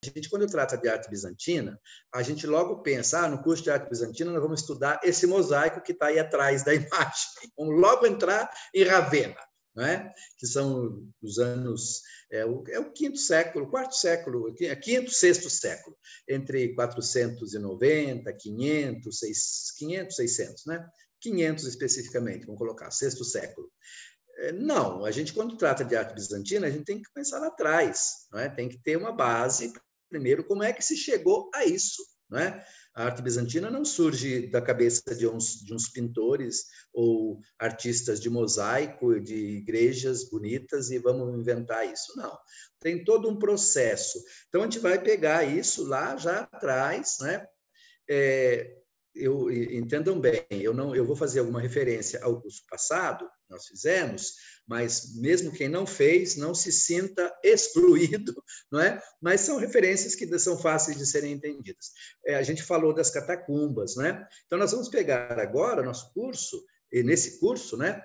gente, quando trata de arte bizantina, a gente logo pensa, no curso de arte bizantina nós vamos estudar esse mosaico que está aí atrás da imagem. Vamos logo entrar em Ravenna, não é? Que são os anos, o quinto século, quarto século, quinto, sexto século, entre 490, 500, 600, né? 500 especificamente, vamos colocar, sexto século. Não, a gente, quando trata de arte bizantina, a gente tem que pensar lá atrás, não é? Tem que ter uma base, primeiro, como é que se chegou a isso, não é? A arte bizantina não surge da cabeça de uns pintores ou artistas de mosaico, de igrejas bonitas e vamos inventar isso, não. Tem todo um processo. Então, a gente vai pegar isso lá já atrás, né? Entendam bem, eu vou fazer alguma referência ao curso passado, nós fizemos, mas mesmo quem não fez, não se sinta excluído, não é? Mas são referências que são fáceis de serem entendidas. A gente falou das catacumbas, né? Então, nós vamos pegar agora nosso curso, e nesse curso, né,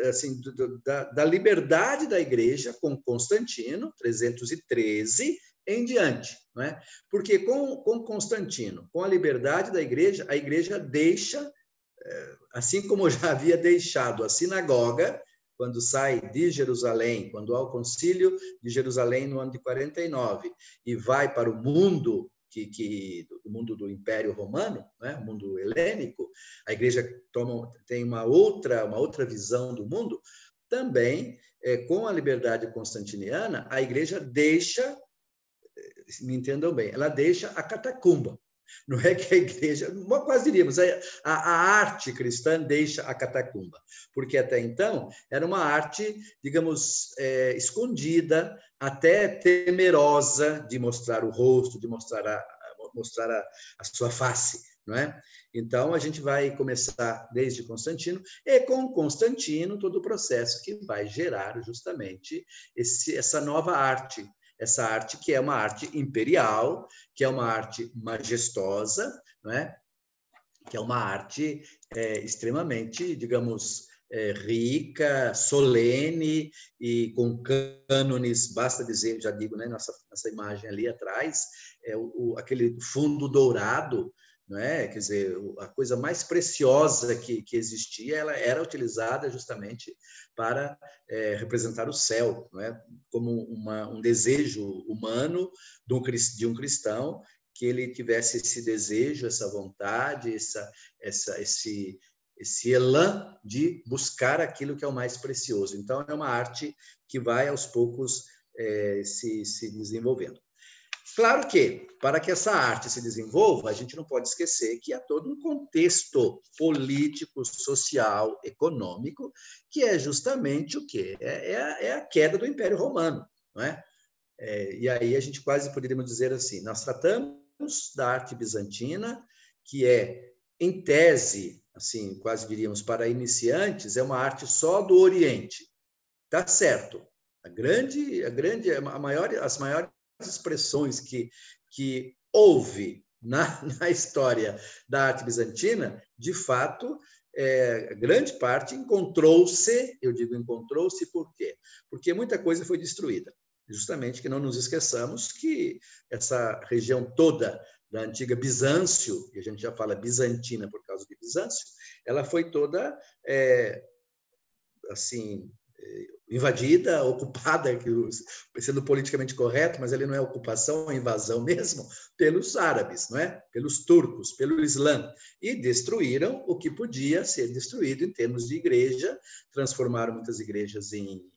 assim, da liberdade da igreja com Constantino, 313, em diante, não é? Porque com Constantino, com a liberdade da igreja, a igreja deixa, assim como já havia deixado a sinagoga, quando sai de Jerusalém, quando há o concílio de Jerusalém no ano de 49, e vai para o mundo o mundo do Império Romano, né, o mundo helênico, a igreja tem uma outra visão do mundo. Também, com a liberdade constantiniana, a igreja deixa, me entendam bem, ela deixa a catacumba. Não é que a igreja, quase diríamos, a arte cristã deixa a catacumba, porque até então era uma arte, digamos, escondida, até temerosa de mostrar o rosto, de mostrar a sua face, não é? Então, a gente vai começar desde Constantino, e com Constantino todo o processo que vai gerar justamente essa nova arte, essa arte que é uma arte imperial, que é uma arte majestosa, não é? Que é uma arte extremamente, digamos, rica, solene e com cânones, basta dizer, já digo, né, nessa imagem ali atrás, aquele fundo dourado, não é? Quer dizer, a coisa mais preciosa que existia, ela era utilizada justamente para representar o céu, não é? Como um desejo humano de um cristão, que ele tivesse esse desejo, essa vontade, esse elan de buscar aquilo que é o mais precioso. Então, é uma arte que vai, aos poucos, se desenvolvendo. Claro que, para que essa arte se desenvolva, a gente não pode esquecer que há todo um contexto político, social, econômico, que é justamente o quê? É a queda do Império Romano, não é? E aí a gente quase poderíamos dizer assim, nós tratamos da arte bizantina, que em tese, assim, quase diríamos, para iniciantes, é uma arte só do Oriente. Tá certo. As maiores expressões que houve na história da arte bizantina, de fato, grande parte encontrou-se, eu digo encontrou-se por quê? Porque muita coisa foi destruída. Justamente que não nos esqueçamos que essa região toda da antiga Bizâncio, e a gente já fala bizantina por causa de Bizâncio, ela foi toda, assim, invadida, ocupada, sendo politicamente correto, mas ali não é ocupação, é invasão mesmo, pelos árabes, não é? Pelos turcos, pelo Islã, e destruíram o que podia ser destruído em termos de igreja, transformaram muitas igrejas em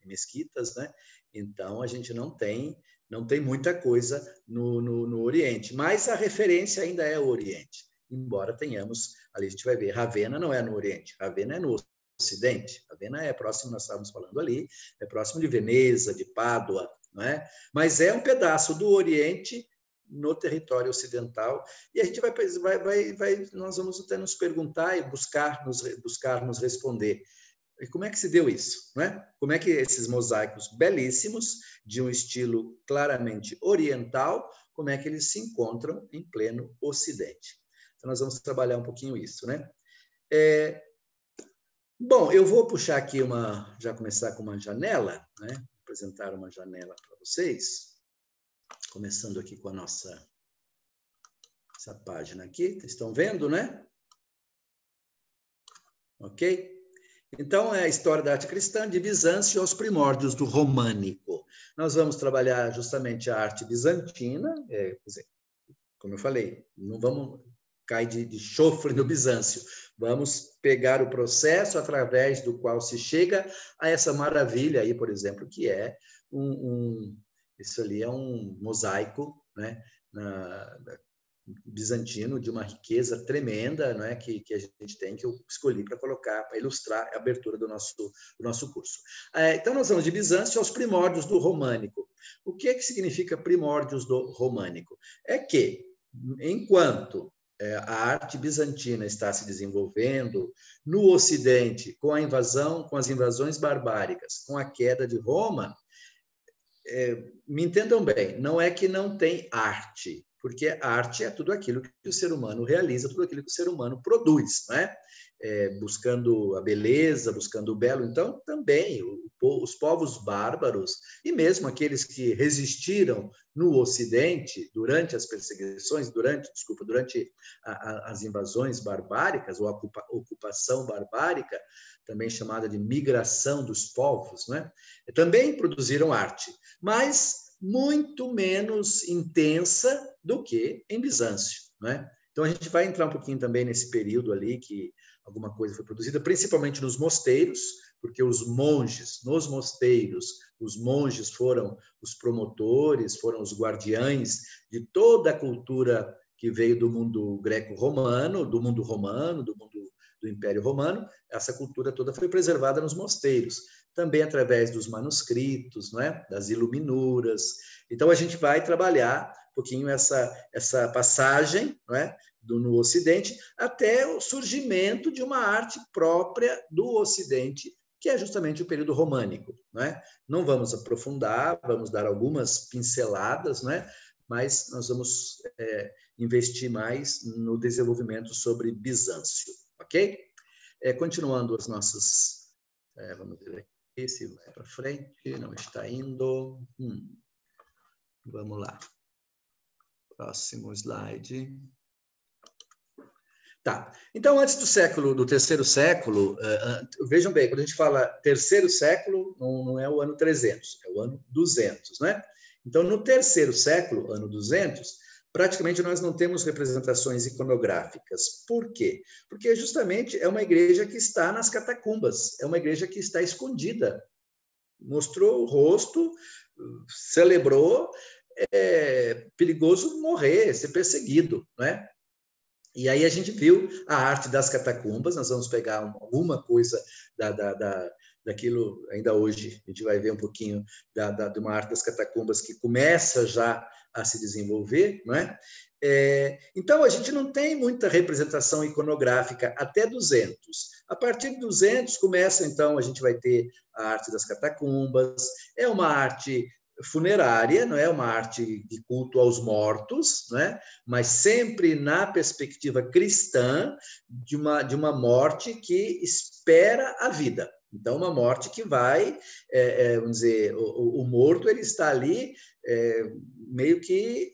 mesquitas, né? Então, a gente não tem muita coisa no Oriente, mas a referência ainda é o Oriente, embora tenhamos, ali a gente vai ver, Ravenna não é no Oriente, Ravenna é no Ocidente. Ravenna é próximo, nós estávamos falando ali, é próximo de Veneza, de Pádua, não é? Mas é um pedaço do Oriente no território ocidental, e a gente nós vamos até nos perguntar e buscar nos responder. E como é que se deu isso? Não é? Como é que esses mosaicos belíssimos, de um estilo claramente oriental, como é que eles se encontram em pleno Ocidente? Então, nós vamos trabalhar um pouquinho isso, né? Bom, eu vou puxar aqui já começar com uma janela, né? Apresentar uma janela para vocês. Começando aqui com a essa página aqui, estão vendo, né? Ok? Então, é a história da arte cristã de Bizâncio aos primórdios do românico. Nós vamos trabalhar justamente a arte bizantina, quer dizer, como eu falei, não vamos cair de chofre no Bizâncio, vamos pegar o processo através do qual se chega a essa maravilha aí, por exemplo, que é isso ali é um mosaico, né, bizantino de uma riqueza tremenda, não é, que a gente tem, que eu escolhi para colocar, para ilustrar a abertura do nosso curso. Então, nós vamos de Bizâncio aos primórdios do românico. O que significa primórdios do românico? É que, enquanto a arte bizantina está se desenvolvendo no Ocidente, com as invasões barbáricas, com a queda de Roma, me entendam bem, não é que não tem arte, porque a arte é tudo aquilo que o ser humano realiza, tudo aquilo que o ser humano produz, né? Buscando a beleza, buscando o belo. Então, também os povos bárbaros, e mesmo aqueles que resistiram no Ocidente durante as perseguições, durante as invasões barbáricas, ou a ocupação barbárica, também chamada de migração dos povos, né? Também produziram arte, mas muito menos intensa do que em Bizâncio, né? Então, a gente vai entrar um pouquinho também nesse período ali que alguma coisa foi produzida, principalmente nos mosteiros, porque nos mosteiros, os monges foram os promotores, foram os guardiães de toda a cultura que veio do mundo greco-romano, do mundo do Império Romano. Essa cultura toda foi preservada nos mosteiros, também através dos manuscritos, não é? Das iluminuras. Então, a gente vai trabalhar um pouquinho essa passagem, não é? No Ocidente, até o surgimento de uma arte própria do Ocidente, que é justamente o período românico, não é? Não vamos aprofundar, vamos dar algumas pinceladas, não é? Mas nós vamos investir mais no desenvolvimento sobre Bizâncio, ok? Continuando as nossas... vamos ver aqui se vai para frente, não está indo. Vamos lá. Próximo slide. Tá. Então, antes do terceiro século, vejam bem, quando a gente fala terceiro século, não é o ano 300, é o ano 200, né? Então, no terceiro século, ano 200, praticamente nós não temos representações iconográficas. Por quê? Porque justamente é uma igreja que está nas catacumbas, é uma igreja que está escondida. Mostrou o rosto, celebrou, é perigoso morrer, ser perseguido, não é? E aí a gente viu a arte das catacumbas, nós vamos pegar alguma coisa daquilo, ainda hoje, a gente vai ver um pouquinho de uma arte das catacumbas que começa já a se desenvolver, não é? Então, a gente não tem muita representação iconográfica até 200. A partir de 200 começa, então, a gente vai ter a arte das catacumbas, é uma arte funerária, não é uma arte de culto aos mortos, não é? Mas sempre na perspectiva cristã de uma morte que espera a vida. Então, uma morte que vai, vamos dizer, o morto ele está ali meio que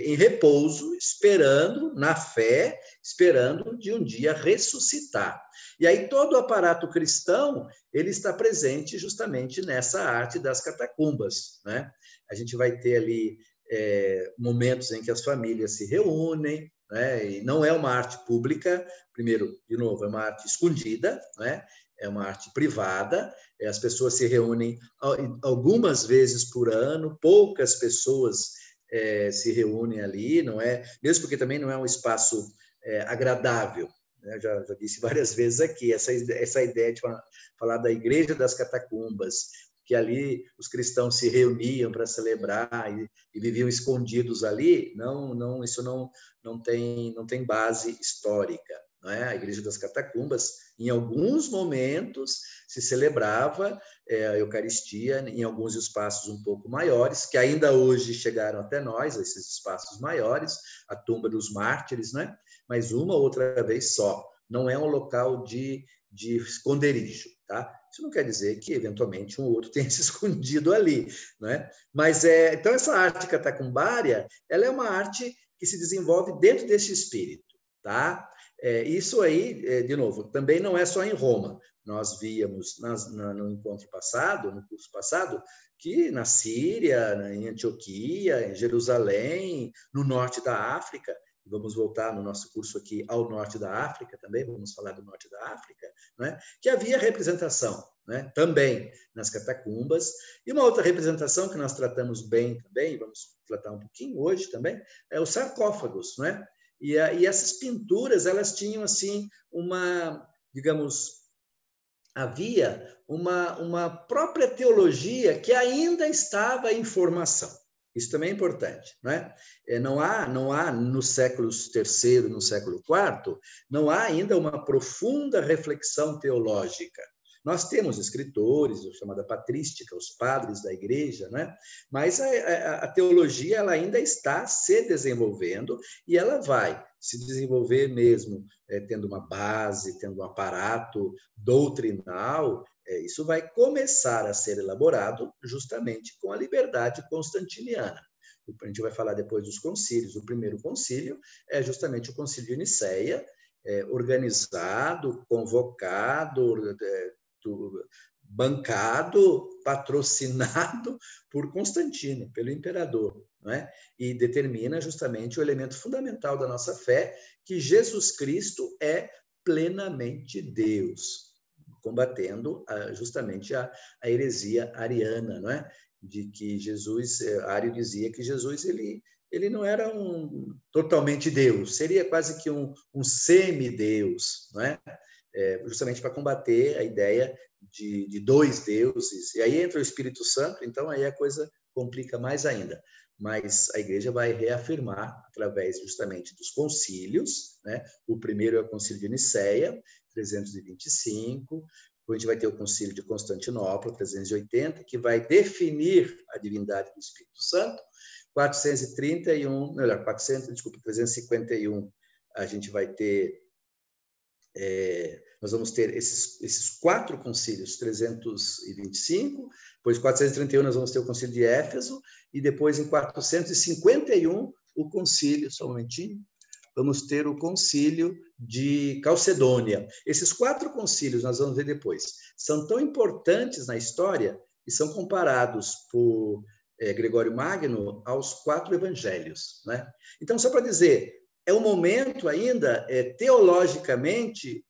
em repouso, esperando, na fé, esperando de um dia ressuscitar. E aí todo o aparato cristão ele está presente justamente nessa arte das catacumbas, né? A gente vai ter ali momentos em que as famílias se reúnem, né? E não é uma arte pública, primeiro, de novo, é uma arte escondida, né? É uma arte privada, as pessoas se reúnem algumas vezes por ano, poucas pessoas se reúnem ali, não é? Mesmo porque também não é um espaço agradável. Né? Já disse várias vezes aqui, essa ideia de falar da Igreja das Catacumbas, que ali os cristãos se reuniam para celebrar e viviam escondidos ali, isso não tem base histórica. Não é? A Igreja das Catacumbas, em alguns momentos, se celebrava a Eucaristia em alguns espaços um pouco maiores, que ainda hoje chegaram até nós, esses espaços maiores, a tumba dos mártires, né? Mas uma outra vez só. Não é um local de esconderijo, tá? Isso não quer dizer que, eventualmente, um ou outro tenha se escondido ali, né? Mas, então, essa arte catacumbária, ela é uma arte que se desenvolve dentro desse espírito, tá? Isso aí, de novo, também não é só em Roma. Nós víamos no encontro passado, no curso passado, que na Síria, em Antioquia, em Jerusalém, no norte da África, vamos voltar no nosso curso aqui ao norte da África também, vamos falar do norte da África, né? Que havia representação, né? Também nas catacumbas. E uma outra representação que nós tratamos bem também, vamos tratar um pouquinho hoje também, é os sarcófagos, né? E essas pinturas, elas tinham, assim, digamos, havia uma própria teologia que ainda estava em formação. Isso também é importante, né? Não há no século III, no século IV, não há ainda uma profunda reflexão teológica. Nós temos escritores, a chamada patrística, os padres da igreja, né? Mas a teologia ela ainda está se desenvolvendo e ela vai se desenvolver mesmo tendo uma base, tendo um aparato doutrinal. Isso vai começar a ser elaborado justamente com a liberdade constantiniana. A gente vai falar depois dos concílios. O primeiro concílio é justamente o concílio de Nicéia, organizado, convocado, bancado, patrocinado por Constantino, pelo imperador, não é? E determina justamente o elemento fundamental da nossa fé, que Jesus Cristo é plenamente Deus, combatendo justamente a heresia ariana, não é? De que Jesus, Ario dizia que Jesus ele não era totalmente Deus, seria quase que um semideus, não é? Justamente para combater a ideia de dois deuses. E aí entra o Espírito Santo, então aí a coisa complica mais ainda. Mas a igreja vai reafirmar, através justamente dos concílios, né? O primeiro é o concílio de Nicéia, 325, a gente vai ter o concílio de Constantinopla, 380, que vai definir a divindade do Espírito Santo. 351, a gente vai ter nós vamos ter esses 4 concílios, 325, depois 431 nós vamos ter o concílio de Éfeso, e depois em 451 o concílio, só um momentinho, vamos ter o concílio de Calcedônia. Esses 4 concílios, nós vamos ver depois, são tão importantes na história e são comparados por Gregório Magno aos 4 evangelhos, né? Então, só para dizer, é um momento ainda, teologicamente,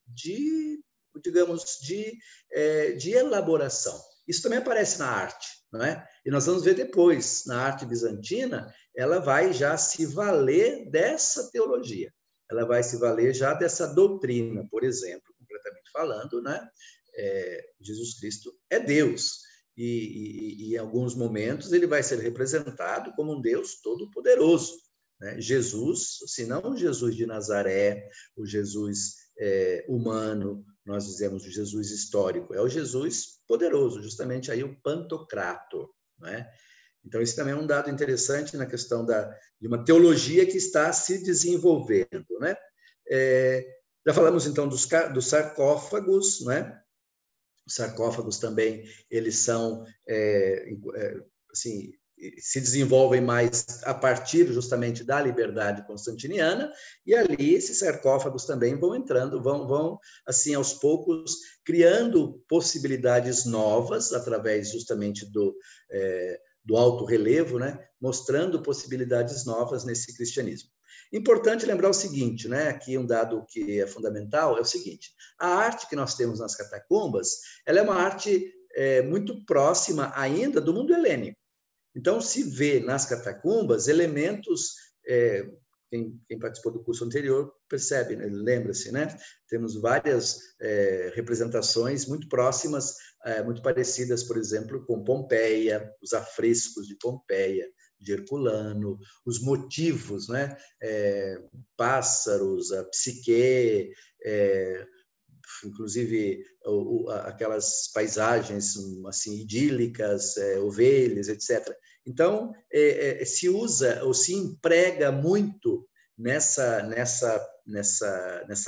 digamos, de elaboração. Isso também aparece na arte, não é? E nós vamos ver depois, na arte bizantina, ela vai já se valer dessa teologia, ela vai se valer já dessa doutrina, por exemplo, concretamente falando, né? Jesus Cristo é Deus, e em alguns momentos ele vai ser representado como um Deus todo-poderoso, né? Jesus, se não o Jesus de Nazaré, o Jesus humano, nós dizemos o Jesus histórico, é o Jesus poderoso, justamente aí o Pantocrator, né? Então, isso também é um dado interessante na questão de uma teologia que está se desenvolvendo, né? Já falamos, então, dos sarcófagos, né? Os sarcófagos também, eles são, assim, se desenvolvem mais a partir justamente da liberdade constantiniana, e ali esses sarcófagos também vão entrando, vão assim, aos poucos, criando possibilidades novas, através justamente do alto relevo, né? Mostrando possibilidades novas nesse cristianismo. Importante lembrar o seguinte, né? Aqui um dado que é fundamental é o seguinte: a arte que nós temos nas catacumbas, ela é uma arte muito próxima ainda do mundo helênico. Então, se vê nas catacumbas elementos, quem participou do curso anterior percebe, né? Lembra-se, né? Temos várias representações muito próximas, muito parecidas, por exemplo, com Pompeia, os afrescos de Pompeia, de Herculano, os motivos, né? Pássaros, a psique, inclusive aquelas paisagens assim idílicas, ovelhas, etc. Então, se usa ou se emprega muito nessa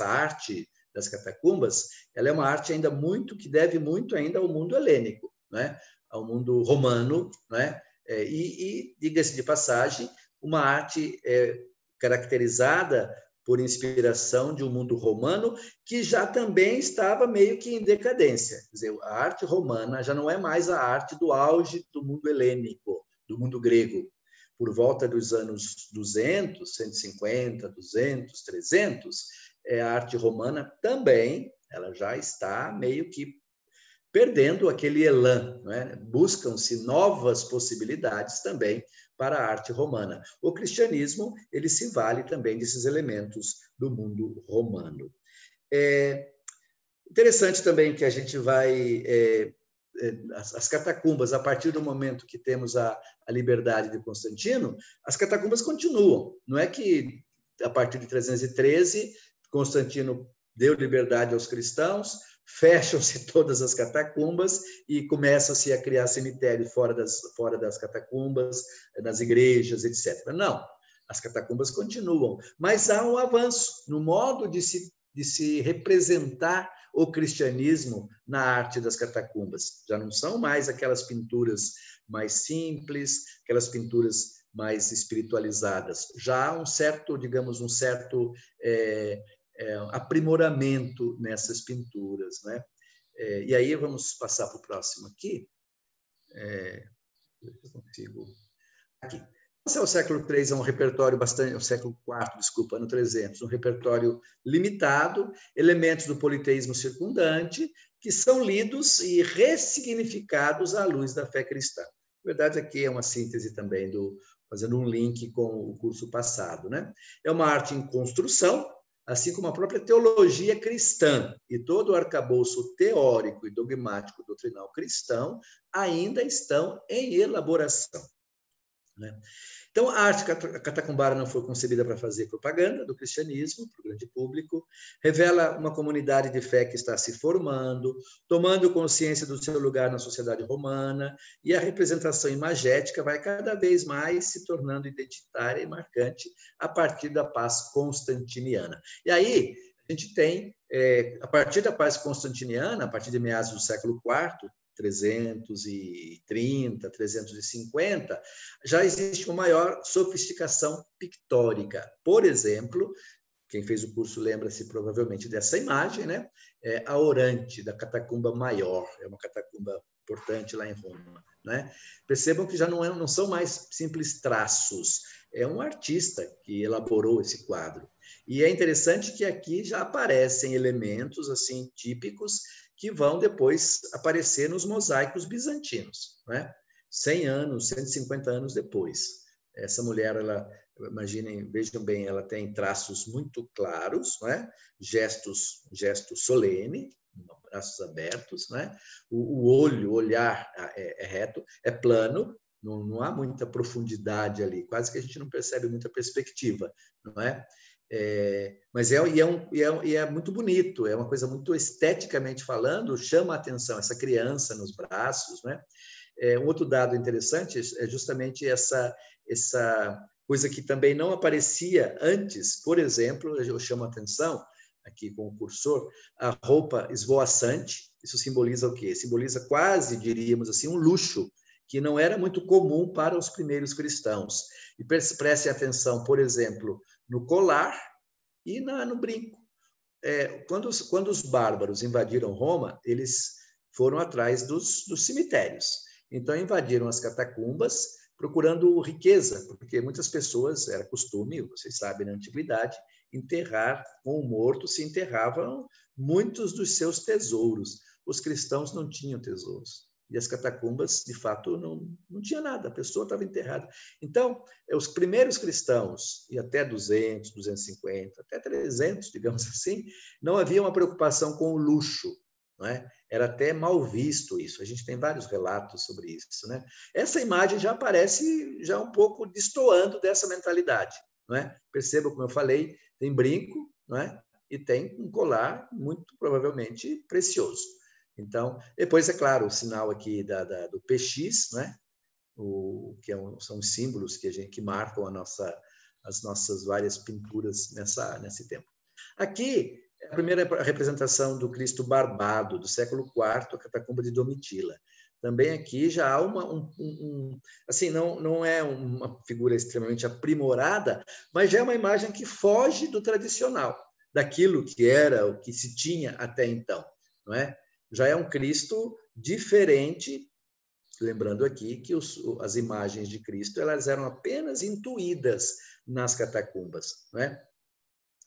arte das catacumbas, ela é uma arte ainda muito que deve muito ainda ao mundo helênico, né? Ao mundo romano, né? E diga-se de passagem, uma arte caracterizada por inspiração de um mundo romano que já também estava meio que em decadência. Quer dizer, a arte romana já não é mais a arte do auge do mundo helênico, do mundo grego. Por volta dos anos 200, 150, 200, 300, a arte romana também, ela já está meio que perdendo aquele elan, né? Buscam-se novas possibilidades também para a arte romana. O cristianismo, ele se vale também desses elementos do mundo romano. É interessante também que a gente vai... as catacumbas, a partir do momento que temos a liberdade de Constantino, as catacumbas continuam. Não é que, a partir de 313, Constantino deu liberdade aos cristãos, fecham-se todas as catacumbas e começa-se a criar cemitério fora das catacumbas, nas igrejas, etc. Não, as catacumbas continuam, mas há um avanço no modo de se representar o cristianismo na arte das catacumbas. Já não são mais aquelas pinturas mais simples, aquelas pinturas mais espiritualizadas. Já há um certo, digamos, aprimoramento nessas pinturas, né? E aí vamos passar para o próximo aqui. Eu consigo... Aqui. O século III é um repertório bastante... O século IV, desculpa, ano 300, um repertório limitado, elementos do politeísmo circundante, que são lidos e ressignificados à luz da fé cristã. Na verdade, aqui é uma síntese também, fazendo um link com o curso passado, né? É uma arte em construção, assim como a própria teologia cristã e todo o arcabouço teórico e dogmático doutrinal cristão ainda estão em elaboração, né? Então, a arte catacumbara não foi concebida para fazer propaganda do cristianismo para o grande público, revela uma comunidade de fé que está se formando, tomando consciência do seu lugar na sociedade romana, e a representação imagética vai cada vez mais se tornando identitária e marcante a partir da paz constantiniana. E aí, a gente tem, a partir da paz constantiniana, a partir de meados do século IV, 330, 350, já existe uma maior sofisticação pictórica. Por exemplo, quem fez o curso lembra-se provavelmente dessa imagem, né? A Orante, da Catacumba Maior, é uma catacumba importante lá em Roma, né? Percebam que já não são mais simples traços, é um artista que elaborou esse quadro. E é interessante que aqui já aparecem elementos assim típicos que vão depois aparecer nos mosaicos bizantinos, né? 100 anos, 150 anos depois. Essa mulher, ela, imaginem, vejam bem, ela tem traços muito claros, né? Gesto solene, braços abertos, né? O olhar é reto, é plano, não há muita profundidade ali, quase que a gente não percebe muita perspectiva, não é? Mas é muito bonito, é uma coisa muito esteticamente falando, chama a atenção essa criança nos braços, né? Um outro dado interessante é justamente essa coisa que também não aparecia antes. Por exemplo, eu chamo a atenção aqui com o cursor, a roupa esvoaçante. Isso simboliza o quê? Simboliza quase, diríamos assim, um luxo que não era muito comum para os primeiros cristãos. E preste atenção, por exemplo, no colar e no brinco. Quando os bárbaros invadiram Roma, eles foram atrás dos cemitérios. Então, invadiram as catacumbas procurando riqueza, porque muitas pessoas, era costume, vocês sabem, na antiguidade, enterrar com o morto, se enterravam muitos dos seus tesouros. Os cristãos não tinham tesouros. E as catacumbas, de fato, não tinha nada, a pessoa estava enterrada. Então, os primeiros cristãos, e até 200, 250, até 300, digamos assim, não havia uma preocupação com o luxo, não é? Era até mal visto isso. A gente tem vários relatos sobre isso, né? Essa imagem já aparece já um pouco destoando dessa mentalidade, não é? Perceba, como eu falei, tem brinco, não é? E tem um colar muito provavelmente precioso. Então, depois, é claro, o sinal aqui do PX, né? São os símbolos que marcam as nossas várias pinturas nesse tempo. Aqui A primeira representação do Cristo barbado, do século IV, a catacumba de Domitila. Também aqui já há assim, não é uma figura extremamente aprimorada, mas já é uma imagem que foge do tradicional, daquilo que era, o que se tinha até então, não é? Já é um Cristo diferente, lembrando aqui que as imagens de Cristo elas eram apenas intuídas nas catacumbas, não é?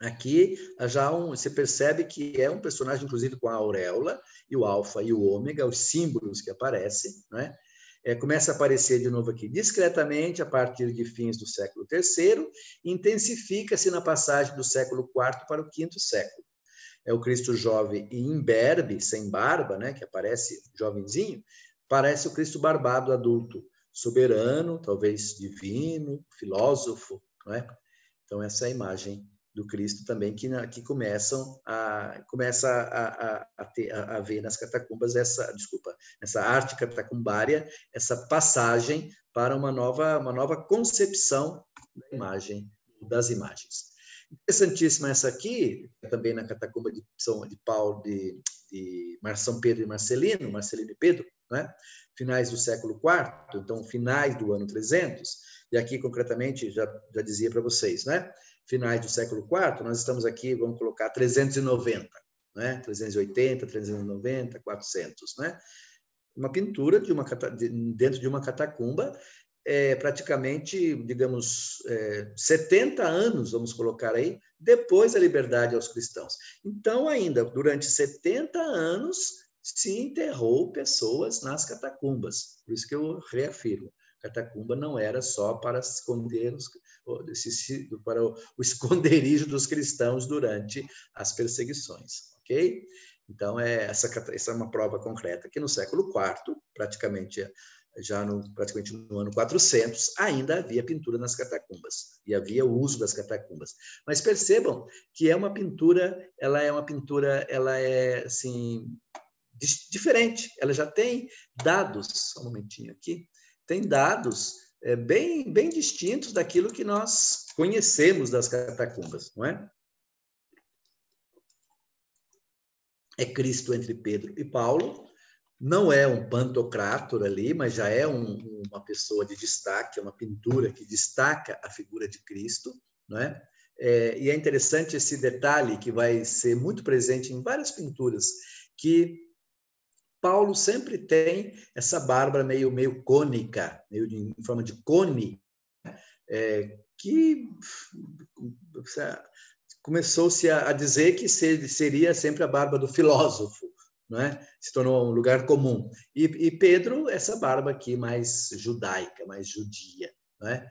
Aqui já você percebe que é um personagem, inclusive, com a auréola, e o alfa e o ômega, os símbolos que aparecem, né? Começa a aparecer de novo aqui discretamente a partir de fins do século III, intensifica-se na passagem do século IV para o V século. É o Cristo jovem e imberbe, sem barba, né? Que aparece jovenzinho, parece o Cristo barbado adulto, soberano, talvez divino, filósofo, não é? Então, essa é a imagem do Cristo também, que começa a ver nas catacumbas essa arte catacumbária, essa passagem para uma nova concepção da imagem, das imagens. Interessantíssima essa aqui, também na catacumba de Paulo, de São Pedro e Marcelino e Pedro, né? Finais do século IV, então finais do ano 300, e aqui concretamente já dizia para vocês, né? Finais do século IV, nós estamos aqui, vamos colocar 390, né? 380, 390, 400, né? Uma pintura dentro de uma catacumba, praticamente, digamos, 70 anos, vamos colocar aí, depois da liberdade aos cristãos. Então, ainda, durante 70 anos, se enterrou pessoas nas catacumbas. Por isso que eu reafirmo. Catacumba não era só para esconder para o esconderijo dos cristãos durante as perseguições, ok? Então, essa é uma prova concreta que no século IV, praticamente no ano 400, ainda havia pintura nas catacumbas e havia o uso das catacumbas. Mas percebam que ela é assim diferente. Ela já tem dados, só um momentinho aqui. Tem dados bem distintos daquilo que nós conhecemos das catacumbas, não é? É Cristo entre Pedro e Paulo, não é um pantocrátor ali, mas já é uma pessoa de destaque, é uma pintura que destaca a figura de Cristo, não é? E é interessante esse detalhe que vai ser muito presente em várias pinturas, que Paulo sempre tem essa barba meio cônica, em forma de cone, que começou-se a dizer que seria sempre a barba do filósofo, não é? Se tornou um lugar comum. E Pedro, essa barba aqui mais judaica, mais judia, não é?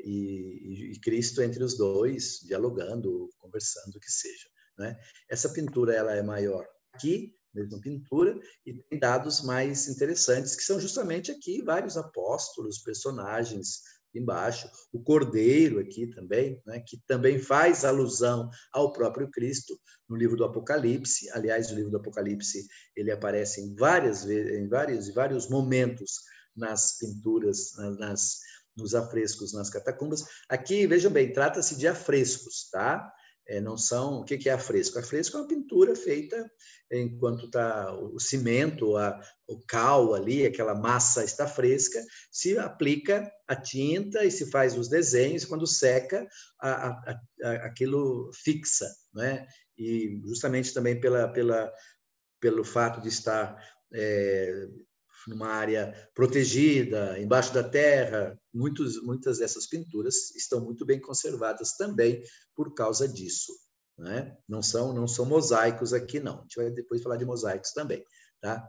E Cristo entre os dois, dialogando, conversando, o que seja, não é? Essa pintura ela é maior aqui, mesma pintura, e tem dados mais interessantes, que são justamente aqui vários apóstolos, personagens embaixo, o Cordeiro aqui também, né, que também faz alusão ao próprio Cristo no livro do Apocalipse. Aliás, o livro do Apocalipse ele aparece em vários momentos nas pinturas, nos afrescos, nas catacumbas. Aqui, vejam bem, trata-se de afrescos, tá? Não são... O que é afresco? Afresco é uma pintura feita enquanto está o cimento, o cal ali, aquela massa está fresca, se aplica a tinta e se faz os desenhos, e quando seca, aquilo fixa, né? E justamente também pelo fato de estar numa área protegida, embaixo da terra, muitas dessas pinturas estão muito bem conservadas também por causa disso, né? Não são mosaicos aqui, não. A gente vai depois falar de mosaicos também, tá?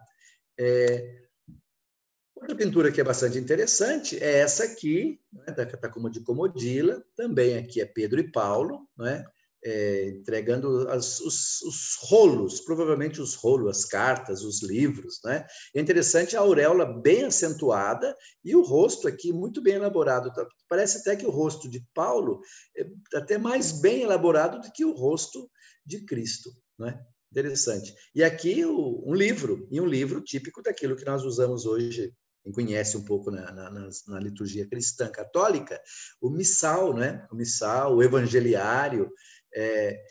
Outra pintura que é bastante interessante é essa aqui, né, da Catacumba de Comodila, também aqui é Pedro e Paulo, né? Entregando os rolos, provavelmente os rolos, as cartas, os livros, né? É interessante a auréola bem acentuada e o rosto aqui muito bem elaborado. Parece até que o rosto de Paulo é até mais bem elaborado do que o rosto de Cristo, né? Interessante. E aqui um livro típico daquilo que nós usamos hoje. Quem conhece um pouco na liturgia cristã católica, o missal, né? O missal, o evangeliário,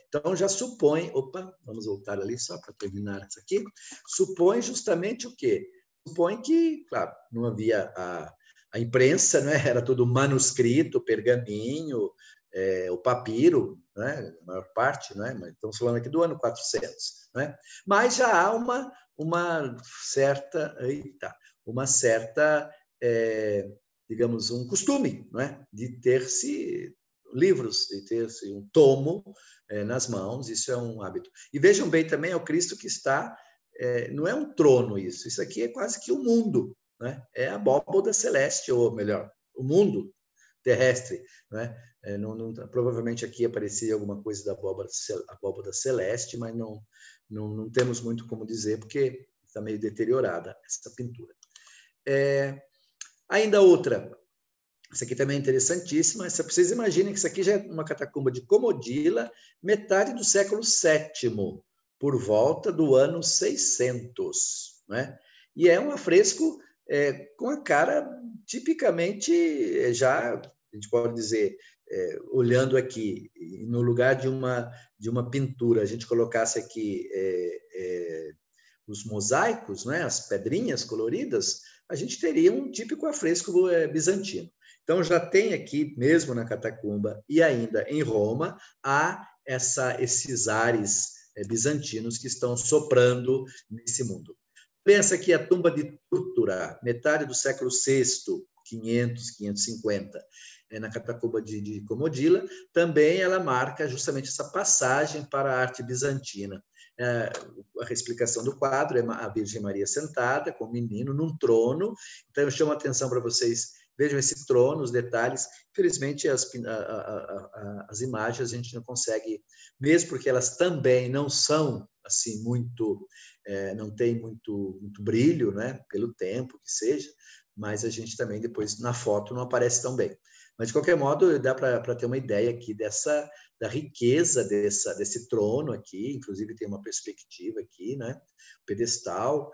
Então, já supõe... Opa, vamos voltar ali só para terminar isso aqui. Supõe justamente o quê? Supõe que, claro, não havia a imprensa, né? Era tudo manuscrito, pergaminho, o papiro, né? A maior parte, né? Mas estamos falando aqui do ano 400, né? Mas já há uma certa... Eita, uma certa... digamos, um costume, né? De ter-se livros, de ter-se um tomo nas mãos, isso é um hábito. E vejam bem também, é o Cristo que está, não é um trono isso aqui é quase que o mundo, né? É a abóboda celeste, ou melhor, o mundo terrestre, né? Provavelmente aqui aparecia alguma coisa da abóboda celeste, mas não temos muito como dizer, porque está meio deteriorada essa pintura. Ainda outra, essa aqui também é interessantíssima. Vocês imaginem que isso aqui já é uma catacumba de Comodila, metade do século VII, por volta do ano 600. Né? E é um afresco com a cara tipicamente, já, a gente pode dizer, olhando aqui, no lugar de uma pintura, a gente colocasse aqui os mosaicos, né, as pedrinhas coloridas, a gente teria um típico afresco bizantino. Então, já tem aqui, mesmo na catacumba e ainda em Roma, há esses ares bizantinos que estão soprando nesse mundo. Pensa aqui a tumba de Túrtura, metade do século VI, 500, 550, na catacumba de Comodila, também ela marca justamente essa passagem para a arte bizantina. A explicação do quadro é a Virgem Maria sentada com o menino num trono. Então, eu chamo a atenção para vocês, vejam esse trono, os detalhes. Infelizmente, as imagens a gente não consegue, mesmo porque elas também não são assim muito, não tem muito brilho, né, pelo tempo que seja, mas a gente também depois na foto não aparece tão bem. Mas, de qualquer modo, dá para ter uma ideia aqui da riqueza desse trono aqui, inclusive tem uma perspectiva aqui, né? Pedestal.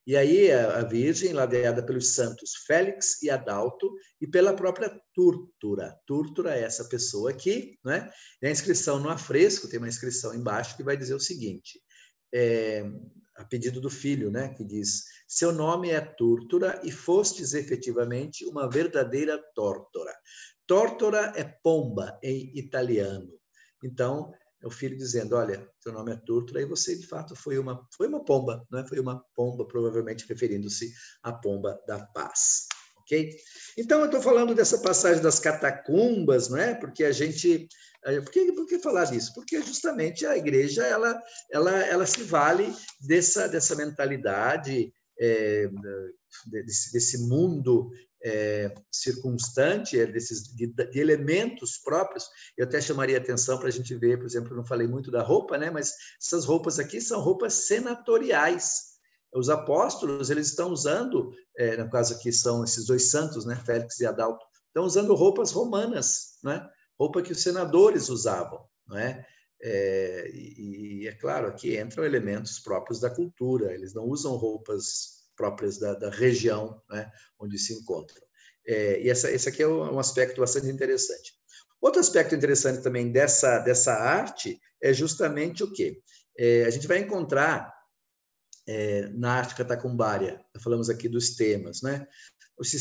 E aí a Virgem, ladeada pelos santos Félix e Adalto, e pela própria Túrtura. Túrtura é essa pessoa aqui, né? E a inscrição no afresco, tem uma inscrição embaixo que vai dizer o seguinte, a pedido do filho, né, que diz: seu nome é Túrtura e fostes efetivamente uma verdadeira tórtora. Tórtora é pomba em italiano. Então, é o filho dizendo: olha, seu nome é Túrtura e você, de fato, foi uma pomba, né? Foi uma pomba, provavelmente referindo-se à pomba da paz. Ok? Então, eu estou falando dessa passagem das catacumbas, não é? Porque a gente... Por que falar disso? Porque justamente a igreja ela se vale dessa mentalidade, desse mundo circunstante, de elementos próprios. Eu até chamaria atenção para a gente ver, por exemplo, eu não falei muito da roupa, né? Mas essas roupas aqui são roupas senatoriais. Os apóstolos, eles estão usando, no caso aqui são esses dois santos, né? Félix e Adalto, estão usando roupas romanas, né? Roupa que os senadores usavam, não é? E é claro, aqui entram elementos próprios da cultura, eles não usam roupas próprias da região, né, onde se encontram. E esse aqui é um aspecto bastante interessante. Outro aspecto interessante também dessa arte é justamente o quê? A gente vai encontrar na arte catacumbária, falamos aqui dos temas, né? Os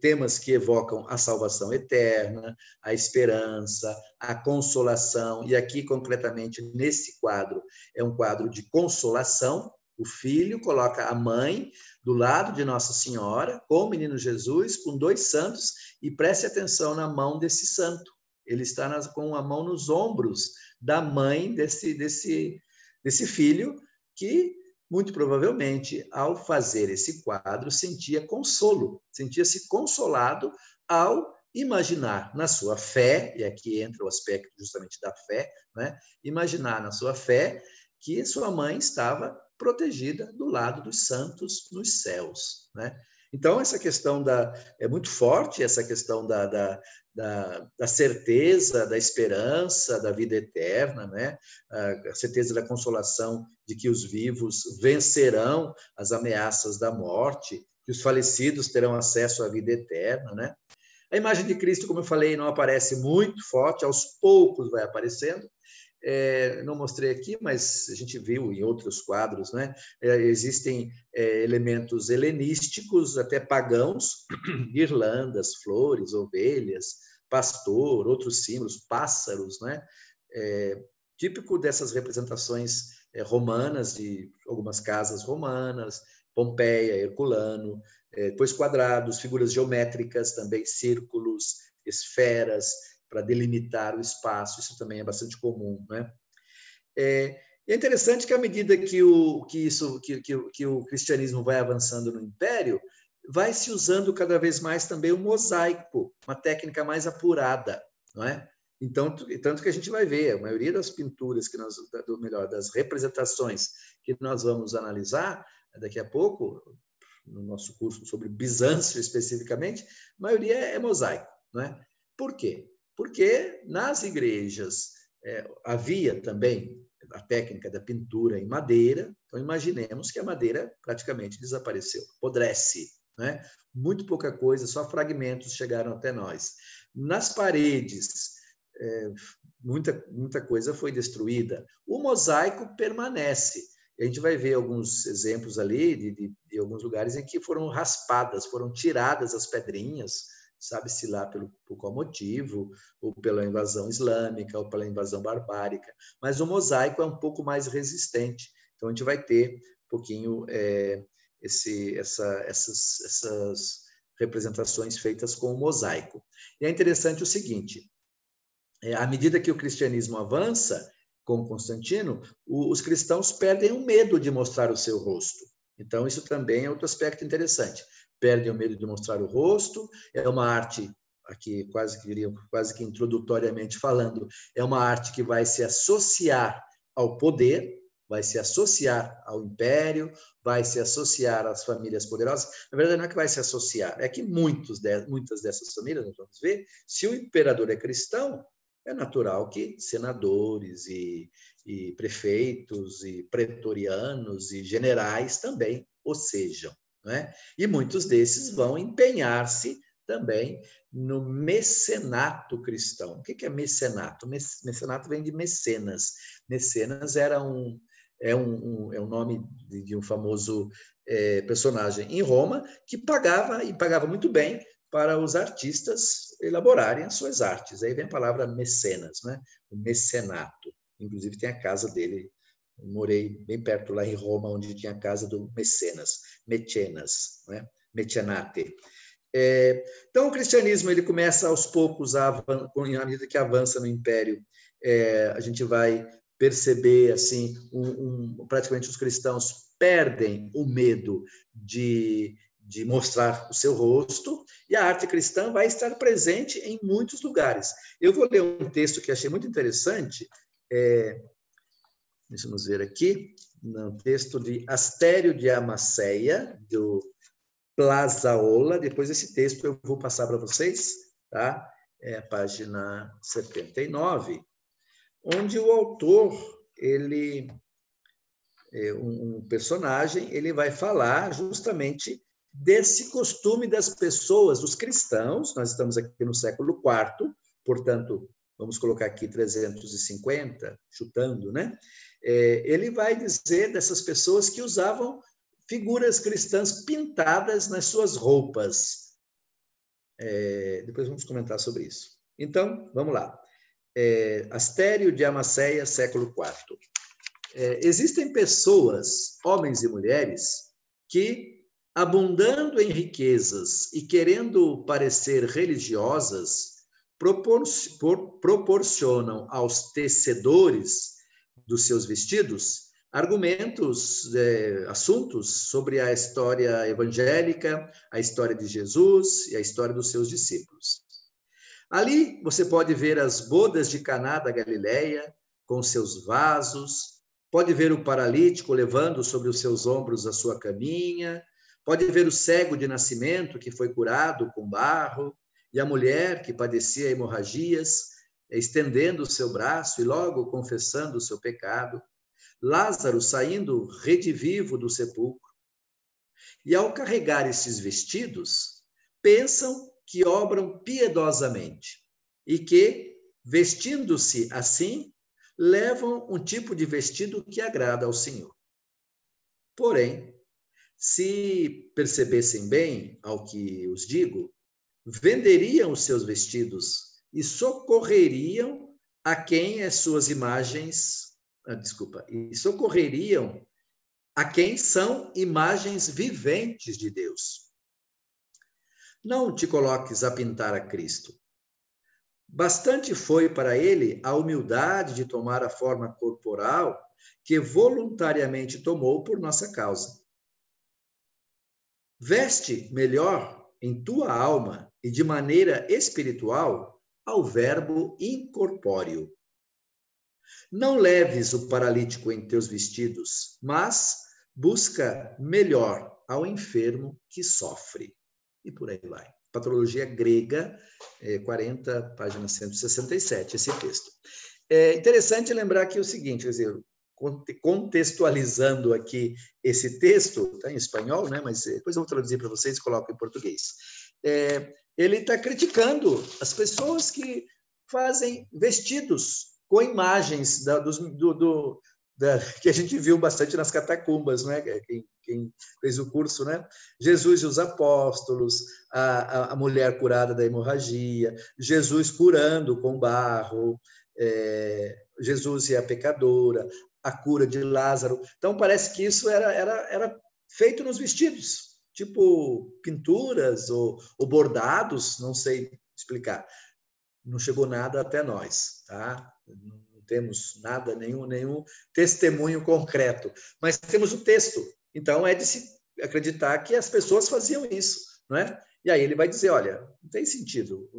temas que evocam a salvação eterna, a esperança, a consolação, e aqui, concretamente, nesse quadro, é um quadro de consolação. O filho coloca a mãe do lado de Nossa Senhora, com o menino Jesus, com dois santos, e preste atenção na mão desse santo. Ele está com a mão nos ombros da mãe desse filho, que muito provavelmente, ao fazer esse quadro, sentia-se consolado ao imaginar na sua fé, e aqui entra o aspecto justamente da fé, né? Imaginar na sua fé que sua mãe estava protegida do lado dos santos nos céus, né? Então, essa questão é muito forte, essa questão da certeza, da esperança, da vida eterna, né? A certeza da consolação de que os vivos vencerão as ameaças da morte, que os falecidos terão acesso à vida eterna, né? A imagem de Cristo, como eu falei, não aparece muito forte, aos poucos vai aparecendo. Não mostrei aqui, mas a gente viu em outros quadros, né? Existem elementos helenísticos, até pagãos, guirlandas, flores, ovelhas, pastor, outros símbolos, pássaros, né? Típico dessas representações romanas, de algumas casas romanas, Pompeia, Herculano, depois quadrados, figuras geométricas, também círculos, esferas, para delimitar o espaço, isso também é bastante comum, né? É interessante que à medida que o cristianismo vai avançando no Império, vai se usando cada vez mais também o mosaico, uma técnica mais apurada, não é? Então, tanto que a gente vai ver, a maioria das pinturas que nós, melhor, das representações que nós vamos analisar daqui a pouco, no nosso curso sobre Bizâncio especificamente, a maioria é mosaico, não é? Por quê? Porque nas igrejas havia também a técnica da pintura em madeira, então imaginemos que a madeira praticamente desapareceu, apodrece, né? Muito pouca coisa, só fragmentos chegaram até nós. Nas paredes, muita coisa foi destruída. O mosaico permanece. A gente vai ver alguns exemplos ali de alguns lugares em que foram raspadas, foram tiradas as pedrinhas, sabe-se lá por qual motivo, ou pela invasão islâmica, ou pela invasão barbárica. Mas o mosaico é um pouco mais resistente. Então, a gente vai ter um pouquinho essas representações feitas com o mosaico. E é interessante o seguinte, à medida que o cristianismo avança, com Constantino, os cristãos perdem o medo de mostrar o seu rosto. Então, isso também é outro aspecto interessante. Perdem o medo de mostrar o rosto, é uma arte, aqui quase que introdutoriamente falando, é uma arte que vai se associar ao poder, vai se associar ao império, vai se associar às famílias poderosas. Na verdade, não é que vai se associar, é que muitas dessas famílias, nós vamos ver, se o imperador é cristão, é natural que senadores e prefeitos e pretorianos e generais também o sejam, né? E muitos desses vão empenhar-se também no mecenato cristão. O que é mecenato? Mecenato vem de mecenas. Mecenas é um nome de um famoso personagem em Roma que pagava muito bem para os artistas elaborarem as suas artes. Aí vem a palavra mecenas, né? O mecenato. Inclusive tem a casa dele. Eu morei bem perto lá em Roma, onde tinha a casa do mecenas, mecenas, né? Mecenate. Então, o cristianismo ele começa aos poucos, à medida que avança no Império, a gente vai perceber assim, praticamente os cristãos perdem o medo de mostrar o seu rosto, e a arte cristã vai estar presente em muitos lugares. Eu vou ler um texto que achei muito interessante, vamos ver aqui, um texto de Astério de Amaceia, do Plazaola. Depois esse texto eu vou passar para vocês, tá? É a página 79, onde o autor, um personagem, ele vai falar justamente desse costume das pessoas, dos cristãos. Nós estamos aqui no século IV, portanto, vamos colocar aqui 350, chutando, né? Ele vai dizer dessas pessoas que usavam figuras cristãs pintadas nas suas roupas. Depois vamos comentar sobre isso. Então, vamos lá. Astério de Amaceia, século IV. Existem pessoas, homens e mulheres, que, abundando em riquezas e querendo parecer religiosas, proporcionam aos tecedores dos seus vestidos argumentos, assuntos sobre a história evangélica, a história de Jesus e a história dos seus discípulos. Ali você pode ver as bodas de Caná da Galileia, com seus vasos, pode ver o paralítico levando sobre os seus ombros a sua caminha, pode ver o cego de nascimento que foi curado com barro, e a mulher que padecia hemorragias, estendendo o seu braço e logo confessando o seu pecado, Lázaro saindo redivivo do sepulcro. E ao carregar esses vestidos, pensam que obram piedosamente e que, vestindo-se assim, levam um tipo de vestido que agrada ao Senhor. Porém, se percebessem bem ao que os digo, venderiam os seus vestidos e socorreriam a quem as suas imagens, e socorreriam a quem são imagens viventes de Deus. Não te coloques a pintar a Cristo. Bastante foi para ele a humildade de tomar a forma corporal que voluntariamente tomou por nossa causa. Veste melhor em tua alma e de maneira espiritual ao verbo incorpóreo. Não leves o paralítico em teus vestidos, mas busca melhor ao enfermo que sofre. E por aí vai. Patologia grega, 40, página 167, esse texto. É interessante lembrar aqui o seguinte, quer dizer, contextualizando aqui esse texto, está em espanhol, né? Mas depois eu vou traduzir para vocês e coloco em português. Ele está criticando as pessoas que fazem vestidos com imagens que a gente viu bastante nas catacumbas, né? Quem fez o curso, né? Jesus e os apóstolos, a mulher curada da hemorragia, Jesus curando com barro, Jesus e a pecadora, a cura de Lázaro. Então, parece que isso era feito nos vestidos, tipo pinturas ou bordados, não sei explicar. Não chegou nada até nós, tá? Não temos nada, nenhum testemunho concreto, mas temos o texto. Então, é de se acreditar que as pessoas faziam isso, não é? E aí ele vai dizer, olha, não tem sentido,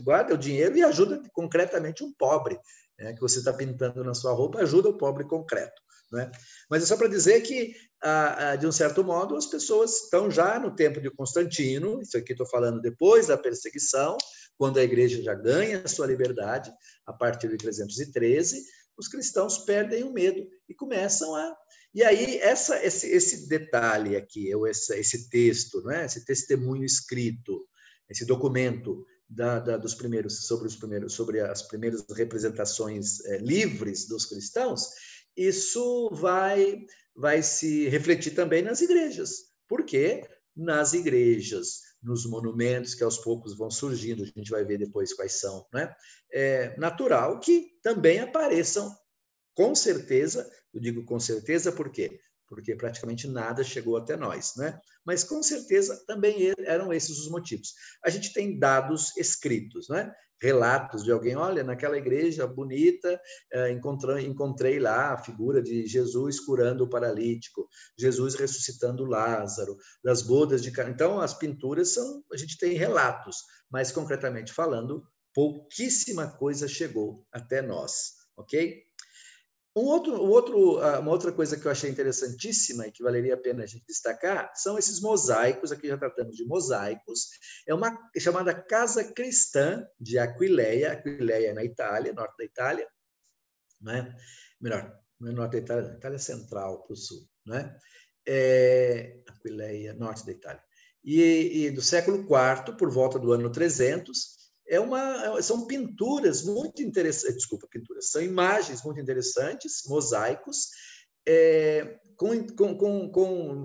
guarda o dinheiro e ajuda concretamente um pobre, né, que você está pintando na sua roupa, ajuda o pobre concreto. Né? Mas é só para dizer que, de um certo modo, as pessoas estão já no tempo de Constantino, isso aqui estou falando depois da perseguição, quando a igreja já ganha a sua liberdade, a partir de 313, os cristãos perdem o medo e começam a... E aí, esse detalhe aqui, esse texto, não é? Esse testemunho escrito, esse documento dos primeiros, sobre as primeiras representações livres dos cristãos, isso vai se refletir também nas igrejas. Por quê? Nas igrejas, nos monumentos que aos poucos vão surgindo, a gente vai ver depois quais são, né? É natural que também apareçam, com certeza, eu digo com certeza, por quê? Porque praticamente nada chegou até nós, né? Mas com certeza também eram esses os motivos. A gente tem dados escritos, né? Relatos de alguém, olha, naquela igreja bonita, encontrei lá a figura de Jesus curando o paralítico, Jesus ressuscitando Lázaro, das bodas de Caná. Então, as pinturas a gente tem relatos, mas concretamente falando, pouquíssima coisa chegou até nós, ok? Uma outra coisa que eu achei interessantíssima e que valeria a pena a gente destacar são esses mosaicos, aqui já tratamos de mosaicos, é uma chamada Casa Cristã de Aquileia, Aquileia na Itália, norte da Itália, né? Melhor, não é norte da Itália, Itália Central para o sul, né? Aquileia, norte da Itália. E do século IV, por volta do ano 300, são pinturas muito interessantes, são imagens muito interessantes, mosaicos,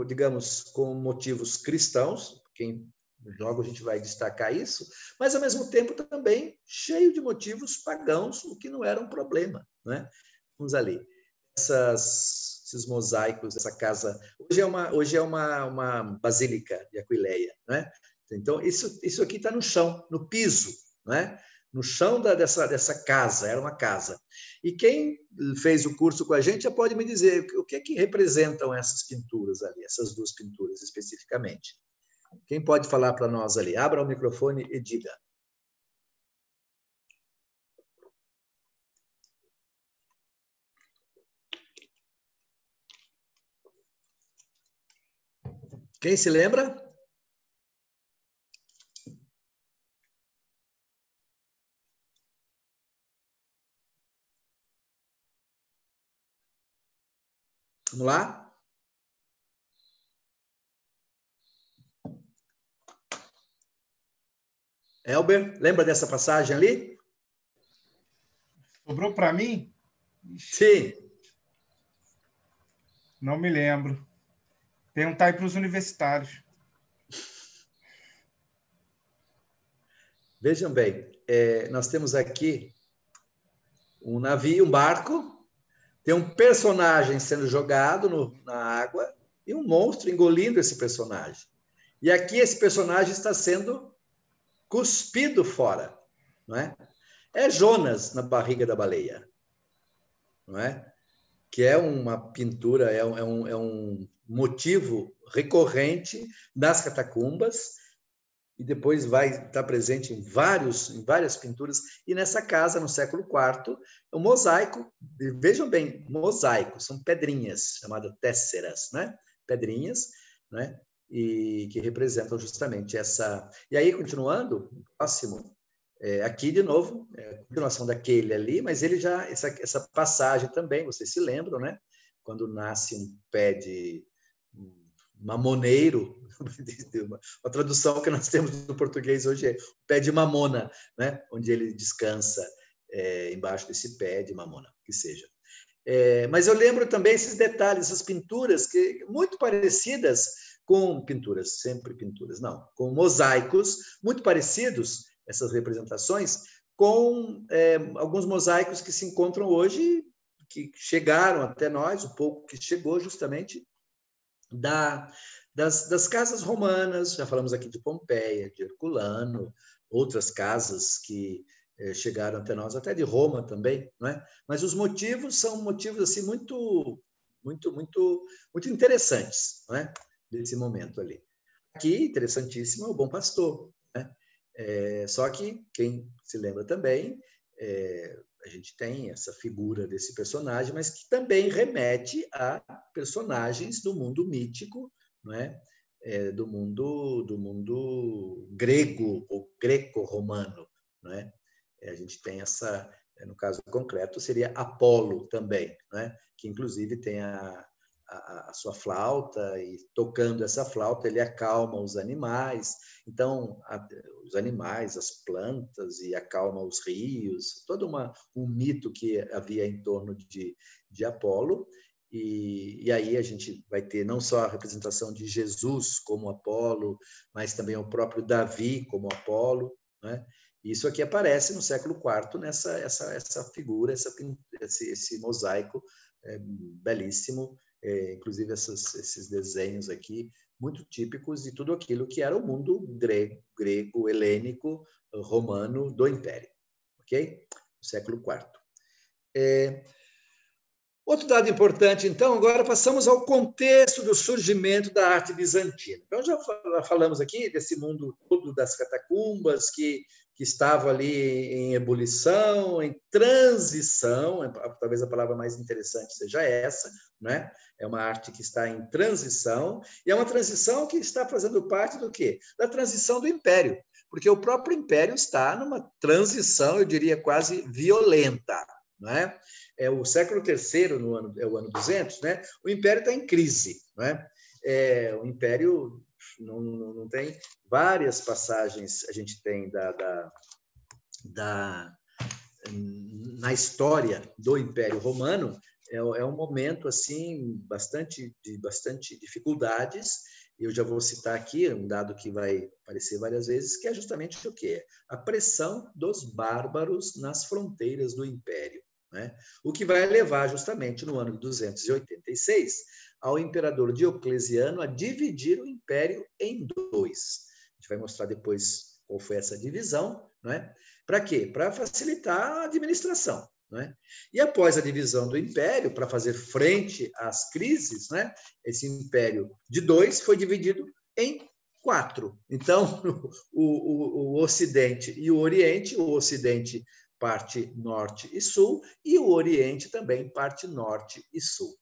digamos, com motivos cristãos, logo a gente vai destacar isso, mas ao mesmo tempo também cheio de motivos pagãos, o que não era um problema, né? Vamos ali. Esses mosaicos dessa casa, hoje é uma basílica de Aquileia, né? Então, isso aqui está no chão, no piso, né? No chão dessa casa, era uma casa. E quem fez o curso com a gente já pode me dizer o que representam essas pinturas ali, essas duas pinturas especificamente. Quem pode falar para nós ali? Abra o microfone e diga. Quem se lembra? Vamos lá? Elber, lembra dessa passagem ali? Sobrou para mim? Sim. Não me lembro. Perguntar aí para os universitários. Vejam bem, nós temos aqui um navio, um barco, tem um personagem sendo jogado na água e um monstro engolindo esse personagem. E aqui esse personagem está sendo cuspido fora, não é? É Jonas na barriga da baleia, não é? Que é uma pintura, é um motivo recorrente das catacumbas e depois vai estar presente em várias pinturas. E nessa casa, no século IV, é um mosaico, vejam bem, mosaico, são pedrinhas, chamadas tesseras, né? Pedrinhas, né? E que representam justamente essa... E aí, continuando, próximo, aqui de novo, continuação daquele ali, mas ele já, essa passagem também, vocês se lembram, né? Quando nasce um pé de mamoneiro, uma tradução que nós temos no português hoje é pé de mamona, né? Onde ele descansa embaixo desse pé de mamona, que seja. Mas eu lembro também esses detalhes, essas pinturas que muito parecidas com pinturas, sempre pinturas, não, com mosaicos muito parecidos, essas representações, com alguns mosaicos que se encontram hoje, que chegaram até nós, o pouco que chegou justamente das casas romanas, já falamos aqui de Pompeia, de Herculano, outras casas que chegaram até nós, até de Roma também, não é? Mas os motivos são motivos assim muito interessantes, não é? Desse momento ali. Aqui, interessantíssimo, é o Bom Pastor, né? Só que quem se lembra também, a gente tem essa figura desse personagem, mas que também remete a personagens do mundo mítico, não é? Do mundo grego ou greco-romano, não é? A gente tem essa, no caso concreto, seria Apolo também, não é? Que inclusive tem a sua flauta e tocando essa flauta ele acalma os animais. Então, os animais, as plantas e acalma os rios, todo um mito que havia em torno de Apolo. E aí a gente vai ter não só a representação de Jesus como Apolo, mas também o próprio Davi como Apolo, né? Isso aqui aparece no século IV nessa essa figura, esse mosaico belíssimo, inclusive esses desenhos aqui muito típicos de tudo aquilo que era o mundo grego, helênico, romano do Império, ok? No século IV. Outro dado importante, então, agora passamos ao contexto do surgimento da arte bizantina. Então, já falamos aqui desse mundo todo das catacumbas, que estava ali em ebulição, em transição, talvez a palavra mais interessante seja essa, né? É uma arte que está em transição, e é uma transição que está fazendo parte do quê? Da transição do Império, porque o próprio Império está numa transição, eu diria, quase violenta, não é? O século III, é o ano 200, né? O Império está em crise. Né? O Império não tem várias passagens, a gente tem na história do Império Romano, é um momento assim de bastante dificuldades. Eu já vou citar aqui um dado que vai aparecer várias vezes, que é justamente o quê? A pressão dos bárbaros nas fronteiras do Império. Né? O que vai levar justamente no ano de 286 ao imperador Diocleciano a dividir o império em dois. A gente vai mostrar depois qual foi essa divisão, né? Para quê? Para facilitar a administração. Né? E após a divisão do império, para fazer frente às crises, né? Esse império de dois foi dividido em 4. Então, o Ocidente e o Oriente, o Ocidente parte norte e sul, e o Oriente também parte norte e sul.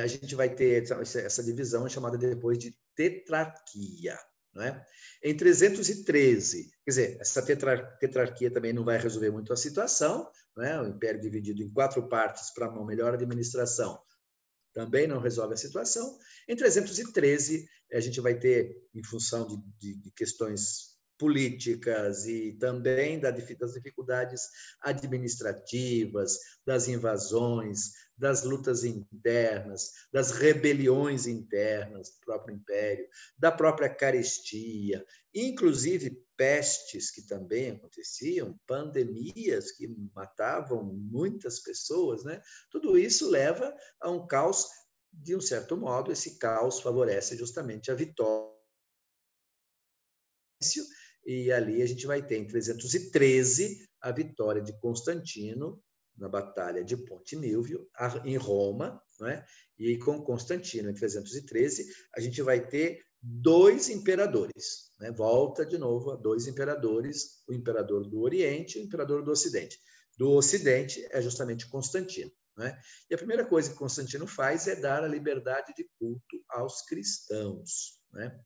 A gente vai ter essa divisão chamada depois de tetrarquia. Não é? Em 313, quer dizer, essa tetrarquia também não vai resolver muito a situação, não é? O império dividido em 4 partes para uma melhor administração também não resolve a situação. Em 313, a gente vai ter, em função de questões políticas e também das dificuldades administrativas, das invasões, das lutas internas, das rebeliões internas do próprio império, da própria carestia, inclusive pestes que também aconteciam, pandemias que matavam muitas pessoas, né? Tudo isso leva a um caos. De um certo modo, esse caos favorece justamente a vitória. E ali a gente vai ter, em 313, a vitória de Constantino na Batalha de Ponte Milvio, em Roma, não é? E com Constantino, em 313, a gente vai ter 2 imperadores. Né? Volta de novo a 2 imperadores, o imperador do Oriente e o imperador do Ocidente. Do Ocidente é justamente Constantino. Né? E a primeira coisa que Constantino faz é dar a liberdade de culto aos cristãos. Né?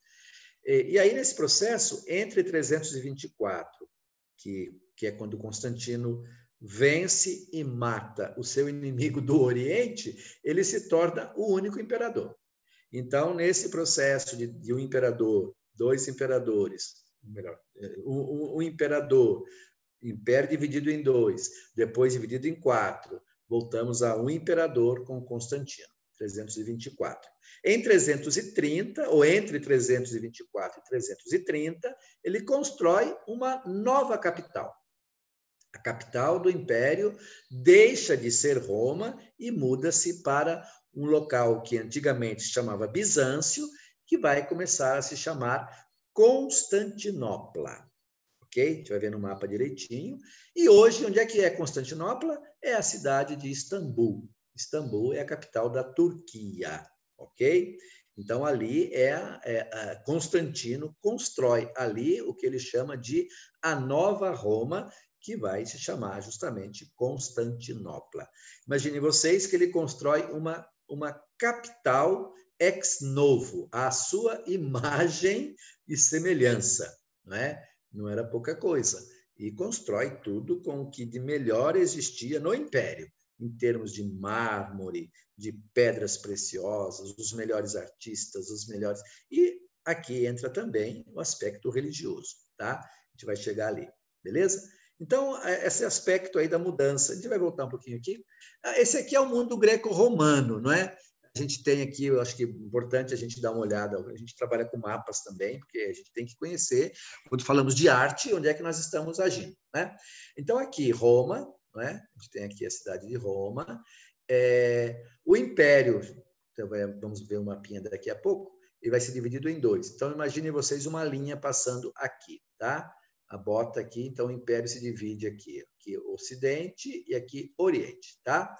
E aí, nesse processo, entre 324, que é quando Constantino vence e mata o seu inimigo do Oriente, ele se torna o único imperador. Então, nesse processo de um imperador, 2 imperadores, melhor, um imperador, império dividido em 2, depois dividido em 4, voltamos a um imperador com Constantino. 324. Em 330, ou entre 324 e 330, ele constrói uma nova capital. A capital do império deixa de ser Roma e muda-se para um local que antigamente se chamava Bizâncio, que vai começar a se chamar Constantinopla. Ok? A gente vai ver no mapa direitinho. E hoje, onde é que é Constantinopla? É a cidade de Istambul. Istambul é a capital da Turquia, ok? Então, ali Constantino constrói ali o que ele chama de a Nova Roma, que vai se chamar justamente Constantinopla. Imaginem vocês que ele constrói uma capital ex novo, à sua imagem e semelhança, não é? Não era pouca coisa. E constrói tudo com o que de melhor existia no Império, em termos de mármore, de pedras preciosas, os melhores artistas, os melhores... E aqui entra também o aspecto religioso, tá? A gente vai chegar ali, beleza? Então, esse aspecto aí da mudança, a gente vai voltar um pouquinho aqui. Esse aqui é o mundo greco-romano, não é? A gente tem aqui, eu acho que é importante a gente dar uma olhada, a gente trabalha com mapas também, porque a gente tem que conhecer, quando falamos de arte, onde é que nós estamos agindo, né? Então, aqui, Roma, né? A gente tem aqui a cidade de Roma, o Império, então, vamos ver o mapinha daqui a pouco, ele vai ser dividido em 2. Então, imaginem vocês uma linha passando aqui, tá? A bota aqui, então o Império se divide aqui Ocidente e aqui Oriente, tá?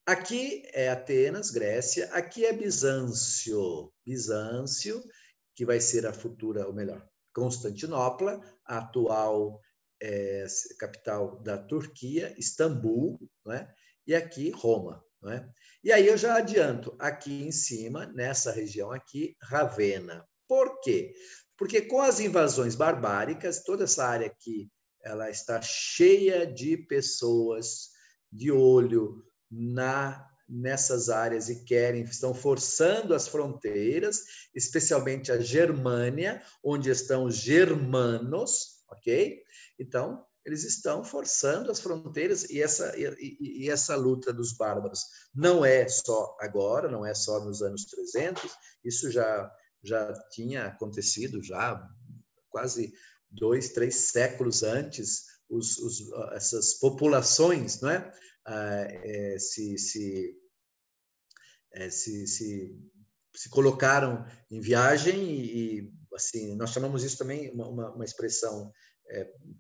Aqui é Atenas, Grécia, aqui é Bizâncio, que vai ser a futura, ou melhor, Constantinopla, a atual capital da Turquia, Istambul, não é? E aqui Roma, não é? E aí eu já adianto, aqui em cima, nessa região aqui, Ravenna. Por quê? Porque com as invasões barbáricas, toda essa área aqui, ela está cheia de pessoas de olho nessas áreas e estão forçando as fronteiras, especialmente a Germânia, onde estão os germanos, ok? Então, eles estão forçando as fronteiras e essa luta dos bárbaros não é só agora, não é só nos anos 300, isso já tinha acontecido já quase 2, 3 séculos antes, essas populações, não é? Se colocaram em viagem e assim, nós chamamos isso também, uma expressão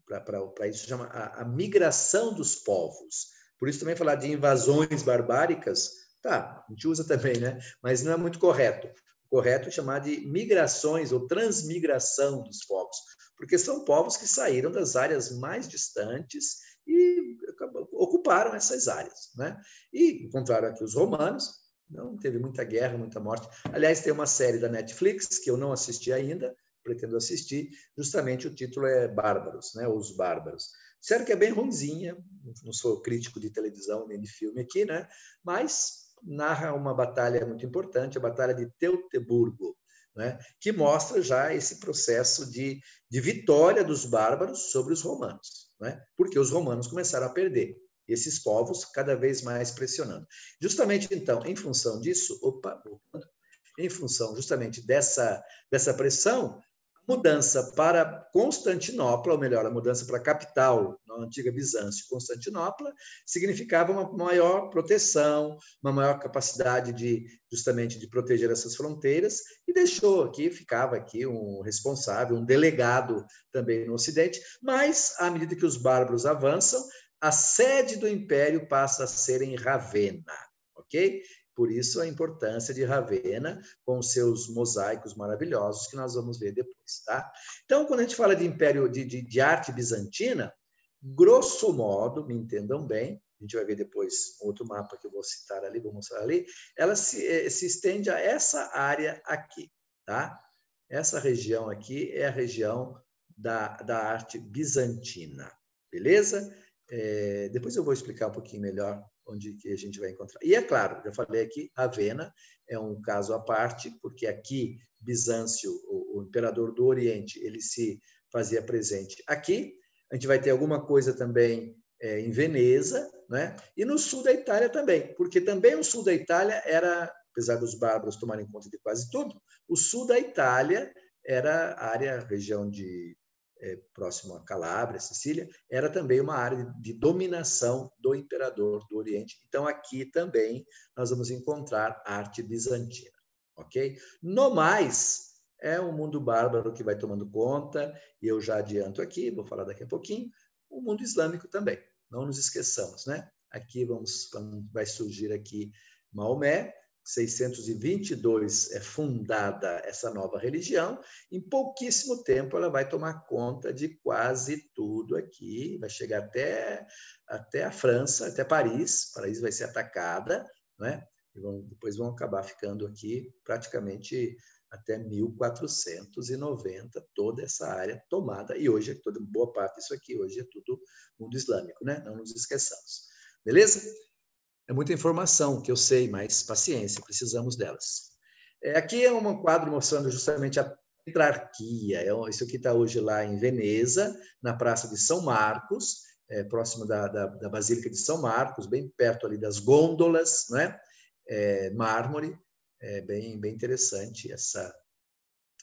para isso, chama a migração dos povos. Por isso também falar de invasões barbáricas, tá, a gente usa também, né? Mas não é muito correto. O correto é chamar de migrações ou transmigração dos povos, porque são povos que saíram das áreas mais distantes e ocuparam essas áreas, né? E encontraram aqui os romanos, não teve muita guerra, muita morte. Aliás, tem uma série da Netflix que eu não assisti ainda, pretendo assistir, justamente o título é Bárbaros, né? Os Bárbaros. Sério que é bem ruinzinha, não sou crítico de televisão nem de filme aqui, né? Mas narra uma batalha muito importante, a Batalha de Teutoburgo. né, que mostra já esse processo de vitória dos bárbaros sobre os romanos, né, porque os romanos começaram a perder. Esses povos cada vez mais pressionando. Justamente, então, em função disso, em função justamente dessa pressão, a mudança para Constantinopla, ou melhor, a mudança para a capital, na antiga Bizâncio, Constantinopla, significava uma maior proteção, uma maior capacidade justamente de proteger essas fronteiras, e ficava aqui um responsável, um delegado também no Ocidente, mas, à medida que os bárbaros avançam, a sede do império passa a ser em Ravenna, ok? Por isso a importância de Ravenna, com seus mosaicos maravilhosos, que nós vamos ver depois, tá? Então, quando a gente fala de império, de arte bizantina, grosso modo, me entendam bem, a gente vai ver depois outro mapa que eu vou citar ali, vou mostrar ali, ela se estende a essa área aqui, tá? Essa região aqui é a região da arte bizantina, beleza? Depois eu vou explicar um pouquinho melhor onde que a gente vai encontrar. E é claro, já falei aqui, Ravenna é um caso à parte, porque aqui Bizâncio, o imperador do Oriente, ele se fazia presente aqui. A gente vai ter alguma coisa também em Veneza, né? E no sul da Itália também, porque também o sul da Itália era, apesar dos bárbaros tomarem conta de quase tudo, o sul da Itália era a região próximo a Calábria, Sicília, era também uma área de dominação do imperador do Oriente. Então, aqui também nós vamos encontrar arte bizantina, ok? No mais, é um mundo bárbaro que vai tomando conta, e eu já adianto aqui, vou falar daqui a pouquinho, o mundo islâmico também, não nos esqueçamos, né? Aqui vai surgir aqui Maomé, 622 é fundada essa nova religião, em pouquíssimo tempo ela vai tomar conta de quase tudo aqui, vai chegar até a França, até Paris vai ser atacada, né? E depois vão acabar ficando aqui praticamente até 1490, toda essa área tomada, e hoje toda boa parte disso aqui hoje é tudo mundo islâmico, né? Não nos esqueçamos. Beleza? É muita informação que eu sei, mas paciência, precisamos delas. Aqui é um quadro mostrando justamente a tetrarquia. Isso aqui está hoje lá em Veneza, na Praça de São Marcos, próximo da Basílica de São Marcos, bem perto ali das gôndolas, né? Mármore, bem interessante essa.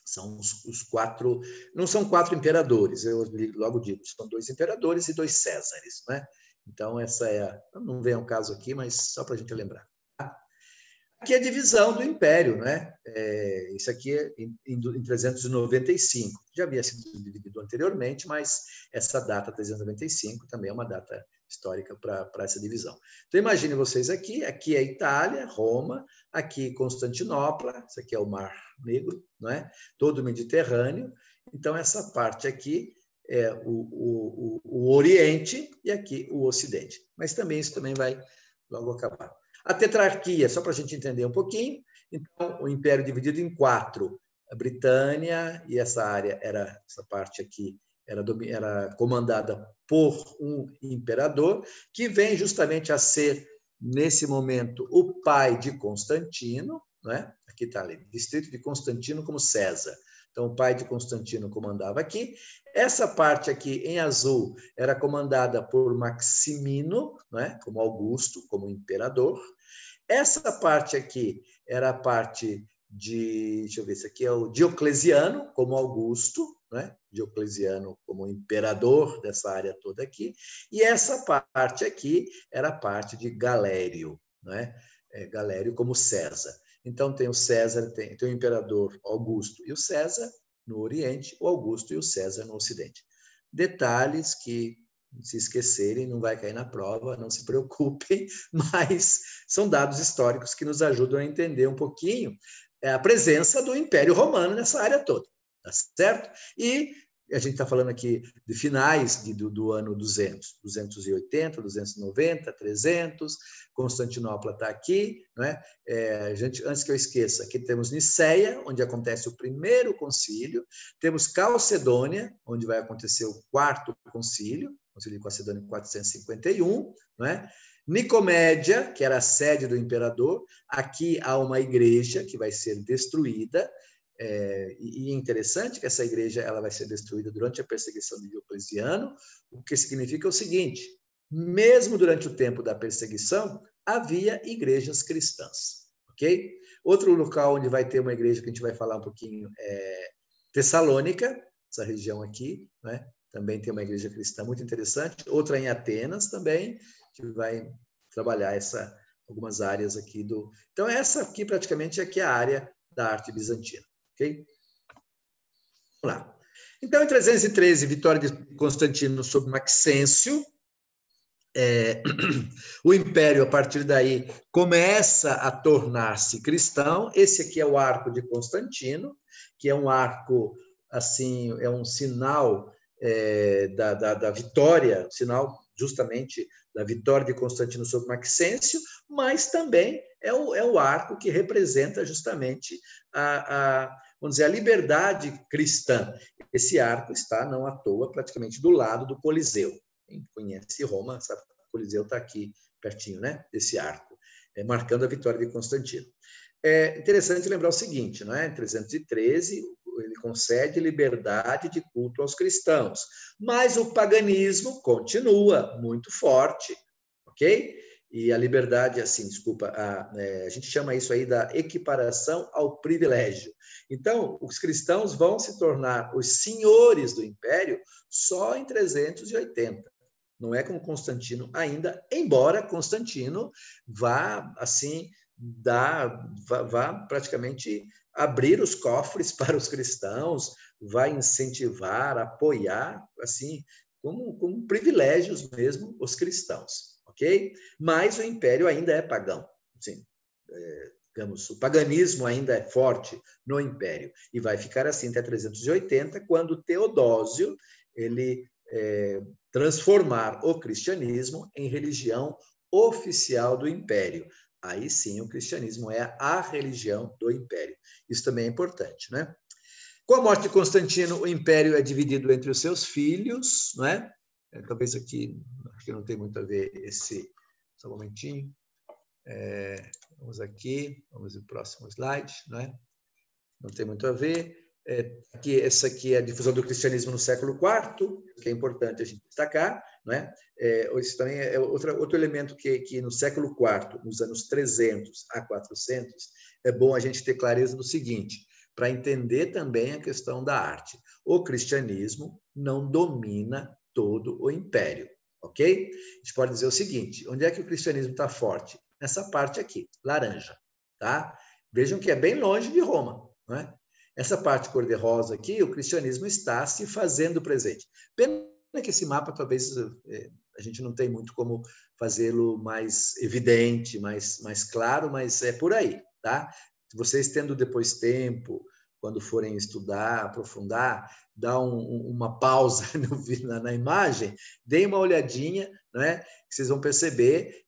São os quatro, não são 4 imperadores, eu logo digo, são 2 imperadores e 2 Césares, né? Então, essa não vem ao caso aqui, mas só para a gente lembrar. Aqui é a divisão do Império, né? Isso aqui é em 395. Já havia sido dividido anteriormente, mas essa data, 395, também é uma data histórica para essa divisão. Então, imagine vocês aqui é Itália, Roma, aqui Constantinopla, isso aqui é o Mar Negro, não é? Todo o Mediterrâneo. Então, essa parte aqui é o Oriente e aqui o Ocidente. Mas também isso também vai logo acabar. A tetrarquia, só para a gente entender um pouquinho, então o Império dividido em 4. A Britânia, e essa parte aqui, era comandada por um imperador, que vem justamente a ser, nesse momento, o pai de Constantino, né? Aqui está ali, distrito de Constantino como César. Então, o pai de Constantino comandava aqui. Essa parte aqui, em azul, era comandada por Maximino, né? Como Augusto, como imperador. Essa parte aqui era a parte deixa eu ver, esse aqui é o Diocleciano, como Augusto, né? Diocleciano como imperador dessa área toda aqui. E essa parte aqui era a parte de Galério, né? Galério como César. Então, tem o César, tem o imperador Augusto e o César no Oriente, o Augusto e o César no Ocidente. Detalhes que, se esquecerem, não vai cair na prova, não se preocupem, mas são dados históricos que nos ajudam a entender um pouquinho a presença do Império Romano nessa área toda, tá certo? E a gente está falando aqui de finais do ano 200, 280, 290, 300, Constantinopla está aqui, né? Antes que eu esqueça, aqui temos Niceia, onde acontece o primeiro concílio, temos Calcedônia, onde vai acontecer o 4º concílio de Calcedônia em 451, né? Nicomédia, que era a sede do imperador, aqui há uma igreja que vai ser destruída, E é interessante que essa igreja ela vai ser destruída durante a perseguição de Diocleciano, o que significa o seguinte: mesmo durante o tempo da perseguição, havia igrejas cristãs, ok? Outro local onde vai ter uma igreja que a gente vai falar um pouquinho é Tessalônica, essa região aqui, né? Também tem uma igreja cristã muito interessante. Outra em Atenas também, que vai trabalhar algumas áreas aqui do... Então, essa aqui praticamente é a área da arte bizantina, ok? Vamos lá. Então, em 313, vitória de Constantino sobre Maxêncio. O império, a partir daí, começa a tornar-se cristão. Esse aqui é o arco de Constantino, que é um arco, assim, é um sinal da vitória, sinal justamente da vitória de Constantino sobre Maxêncio, mas também é o arco que representa justamente vamos dizer, a liberdade cristã. Esse arco está, não à toa, praticamente do lado do Coliseu. Quem conhece Roma sabe que o Coliseu está aqui pertinho, né, desse arco, marcando a vitória de Constantino. É interessante lembrar o seguinte, não é? Em 313, ele concede liberdade de culto aos cristãos, mas o paganismo continua muito forte, ok? E a liberdade, assim, desculpa, a gente chama isso aí da equiparação ao privilégio. Então, os cristãos vão se tornar os senhores do império só em 380. Não é como Constantino ainda, embora Constantino vá, assim, vá praticamente abrir os cofres para os cristãos, vai incentivar, apoiar, assim, como privilégios mesmo, os cristãos, ok? Mas o império ainda é pagão, assim, digamos, o paganismo ainda é forte no império, e vai ficar assim até 380, quando Teodósio, ele transformar o cristianismo em religião oficial do império. Aí sim, o cristianismo é a religião do império. Isso também é importante, né? Com a morte de Constantino, o império é dividido entre os seus filhos, não é? Talvez aqui, acho que não tem muito a ver só um momentinho. Vamos aqui, vamos ao próximo slide, não é? Não tem muito a ver. Essa aqui é a difusão do cristianismo no século IV, que é importante a gente destacar, não é? Isso também é outro elemento que no século IV, nos anos 300 a 400, é bom a gente ter clareza do seguinte, para entender também a questão da arte. O cristianismo não domina todo o império, ok? A gente pode dizer o seguinte, onde é que o cristianismo está forte? Nessa parte aqui, laranja, tá? Vejam que é bem longe de Roma, não é? Essa parte cor-de-rosa aqui, o cristianismo está se fazendo presente. Pena que esse mapa, talvez, a gente não tem muito como fazê-lo mais evidente, mais claro, mas é por aí, tá? Vocês tendo depois tempo, quando forem estudar, aprofundar, dá uma pausa na imagem, deem uma olhadinha, né? Que vocês vão perceber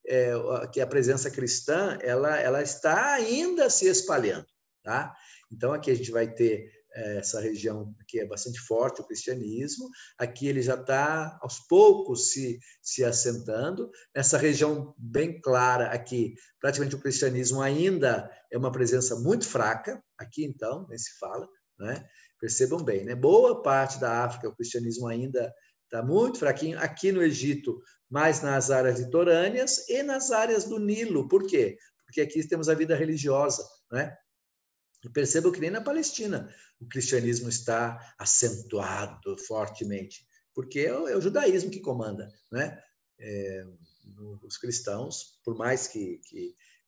que a presença cristã ela está ainda se espalhando, tá? Então, aqui a gente vai ter essa região que é bastante forte, o cristianismo. Aqui ele já está, aos poucos, se assentando. Nessa região bem clara aqui, praticamente o cristianismo ainda é uma presença muito fraca. Aqui, então, nem se fala, né? Percebam bem, né? Boa parte da África, o cristianismo ainda está muito fraquinho. Aqui no Egito, mais nas áreas litorâneas e nas áreas do Nilo. Por quê? Porque aqui temos a vida religiosa, né? E percebam que nem na Palestina o cristianismo está acentuado fortemente, porque é o judaísmo que comanda, né? Os cristãos, por mais que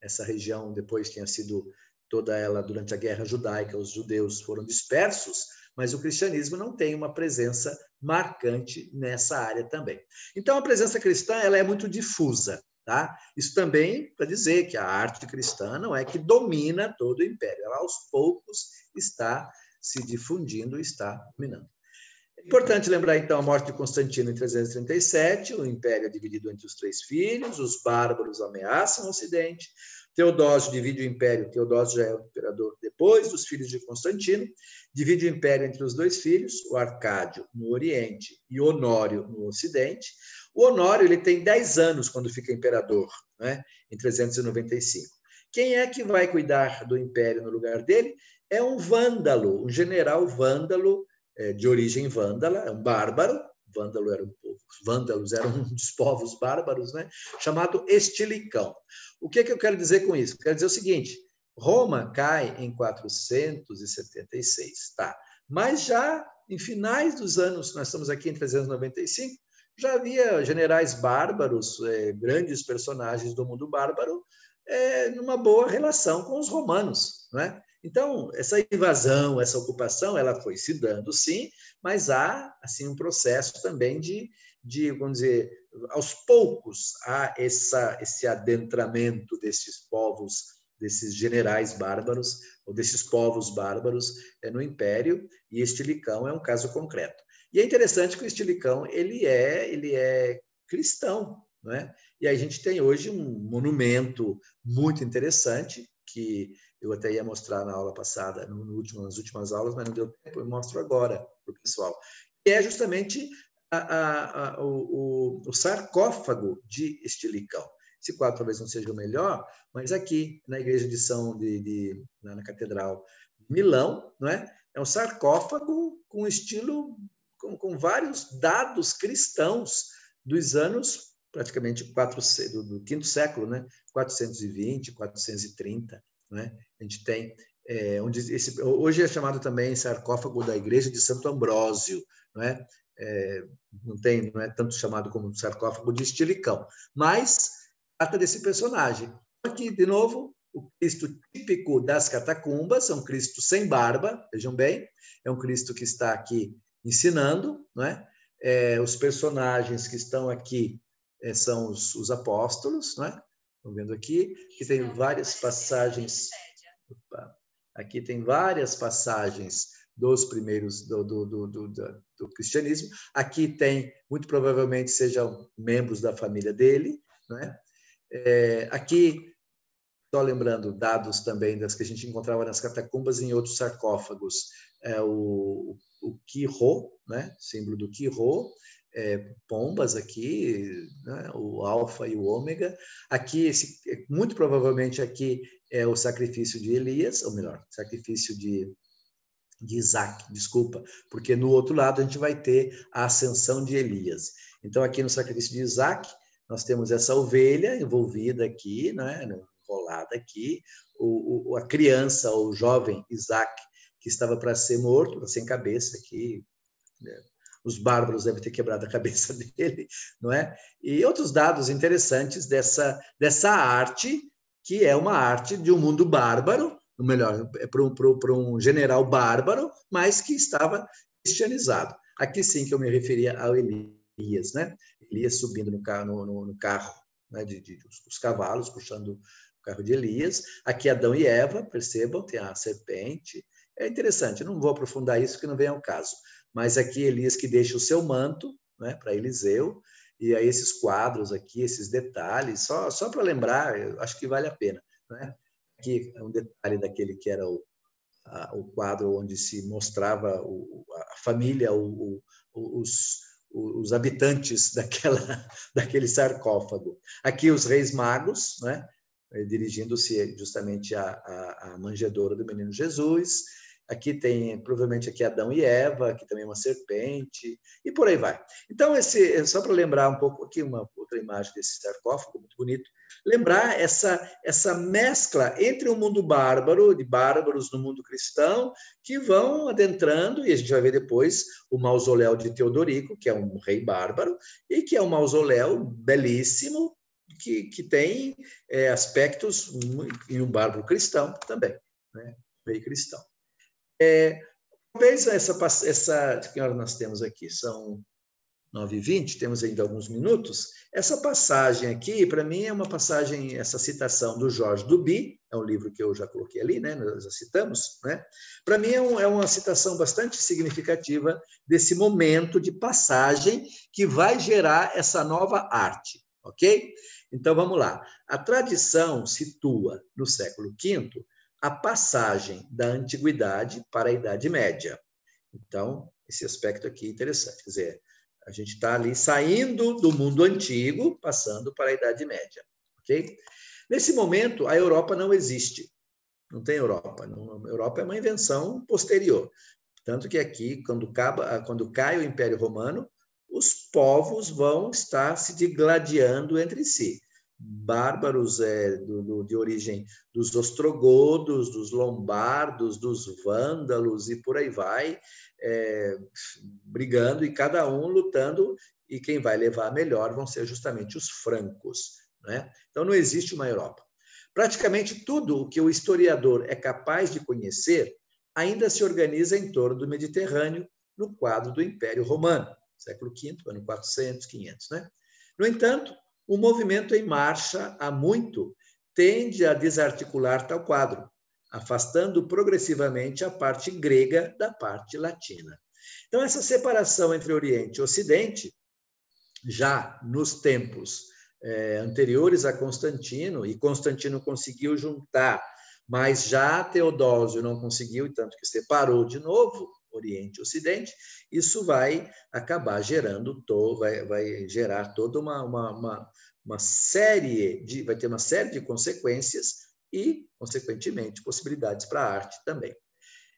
essa região depois tenha sido toda ela durante a Guerra Judaica, os judeus foram dispersos, mas o cristianismo não tem uma presença marcante nessa área também. Então, a presença cristã ela é muito difusa. Tá? Isso também para dizer que a arte cristã não é que domina todo o império, ela aos poucos está se difundindo, está dominando. É importante lembrar, então, a morte de Constantino em 337, o império é dividido entre os 3 filhos, os bárbaros ameaçam o Ocidente, Teodósio divide o império, Teodósio já é o imperador depois dos filhos de Constantino, divide o império entre os 2 filhos, o Arcádio no Oriente e Honório no Ocidente. O Honório ele tem 10 anos quando fica imperador, né, em 395. Quem é que vai cuidar do império no lugar dele? é um vândalo, um general vândalo, de origem vândala, um bárbaro. Vândalo era um povo, os vândalos eram um dos povos bárbaros, né? Chamado Estilicão. O que eu quero dizer com isso? Quero dizer o seguinte: Roma cai em 476, tá? Mas já em finais dos anos, nós estamos aqui em 395, já havia generais bárbaros, grandes personagens do mundo bárbaro, numa boa relação com os romanos, não é? Então, essa invasão, essa ocupação, ela foi se dando, sim, mas há assim um processo também de vamos dizer, aos poucos, há esse adentramento desses povos, desses generais bárbaros, ou desses povos bárbaros no Império, e Estilicão é um caso concreto. E é interessante que o Estilicão ele é cristão, não é? E aí a gente tem hoje um monumento muito interessante, que eu até ia mostrar na aula passada, nas últimas aulas, mas não deu tempo, eu mostro agora para o pessoal. Que é justamente o sarcófago de Estilicão. Esse quadro talvez não seja o melhor, mas aqui na igreja de na Catedral de Milão, não é? É um sarcófago com estilo, com vários dados cristãos dos anos praticamente do quinto século, né? 420, 430, né? A gente tem hoje é chamado também sarcófago da igreja de Santo Ambrósio, não é? Não é tanto chamado como sarcófago de Estilicão, mas trata desse personagem. Aqui, de novo, o Cristo típico das catacumbas, é um Cristo sem barba, vejam bem, é um Cristo que está aqui ensinando, não é? Os personagens que estão aqui são os apóstolos, não é? Estão vendo aqui, que tem várias passagens. Aqui tem várias passagens dos primeiros do cristianismo. Aqui tem, muito provavelmente, sejam membros da família dele, não é? Aqui, só lembrando, dados também das que a gente encontrava nas catacumbas e em outros sarcófagos, o Quirô, né? Símbolo do Quirô, pombas aqui, né? O alfa e o ômega. Aqui, muito provavelmente aqui é o sacrifício de Elias, ou melhor, sacrifício de Isaac, desculpa, porque no outro lado a gente vai ter a ascensão de Elias. Então, aqui no sacrifício de Isaac, nós temos essa ovelha envolvida aqui, né, enrolada aqui, a criança, o jovem Isaac, que estava para ser morto, sem cabeça aqui, né? Os bárbaros devem ter quebrado a cabeça dele, não é? E outros dados interessantes dessa arte, que é uma arte de um mundo bárbaro, ou melhor, para um general bárbaro, mas que estava cristianizado. Aqui sim que eu me referia ao Elias, né? Elias subindo no carro, né, dos cavalos, puxando o carro de Elias. Aqui Adão e Eva, percebam, tem a serpente. É interessante, eu não vou aprofundar isso, porque não vem ao caso. Mas aqui Elias que deixa o seu manto, né, para Eliseu, e aí esses quadros aqui, esses detalhes, só para lembrar, eu acho que vale a pena, né? Aqui é um detalhe daquele que era o quadro onde se mostrava a família, os habitantes daquele sarcófago. Aqui os reis magos, né, dirigindo-se justamente à manjedoura do menino Jesus. Aqui tem, provavelmente, aqui Adão e Eva, aqui também uma serpente, e por aí vai. Então, só para lembrar um pouco aqui, uma outra imagem desse sarcófago, muito bonito, lembrar essa mescla entre o mundo bárbaro, de bárbaros no mundo cristão, que vão adentrando, e a gente vai ver depois o mausoléu de Teodorico, que é um rei bárbaro, e que é um mausoléu belíssimo, que tem aspectos em um bárbaro cristão também, né? Rei cristão. Talvez que hora nós temos aqui? São 9h20, temos ainda alguns minutos. Essa passagem aqui, para mim, é uma passagem, essa citação do Georges Duby, é um livro que eu já coloquei ali, né? Nós já citamos, né? Para mim é uma citação bastante significativa desse momento de passagem que vai gerar essa nova arte, ok? Então, vamos lá. A tradição situa, no século V, a passagem da antiguidade para a Idade Média. Então, esse aspecto aqui é interessante. Quer dizer, a gente está ali saindo do mundo antigo, passando para a Idade Média. Ok? Nesse momento, a Europa não existe. Não tem Europa. A Europa é uma invenção posterior. Tanto que aqui, quando cai o Império Romano, os povos vão estar se digladiando entre si. Bárbaros de origem dos ostrogodos, dos lombardos, dos vândalos e por aí vai, brigando e cada um lutando, e quem vai levar a melhor vão ser justamente os francos, né? Então não existe uma Europa. Praticamente tudo o que o historiador é capaz de conhecer ainda se organiza em torno do Mediterrâneo, no quadro do Império Romano, século V, ano 400, 500, né? No entanto, o movimento em marcha há muito tende a desarticular tal quadro, afastando progressivamente a parte grega da parte latina. Então, essa separação entre Oriente e Ocidente, já nos tempos anteriores a Constantino, e Constantino conseguiu juntar, mas já Teodósio não conseguiu, tanto que separou de novo Oriente e Ocidente, isso vai acabar gerando, vai gerar toda uma série vai ter uma série de consequências e, consequentemente, possibilidades para a arte também.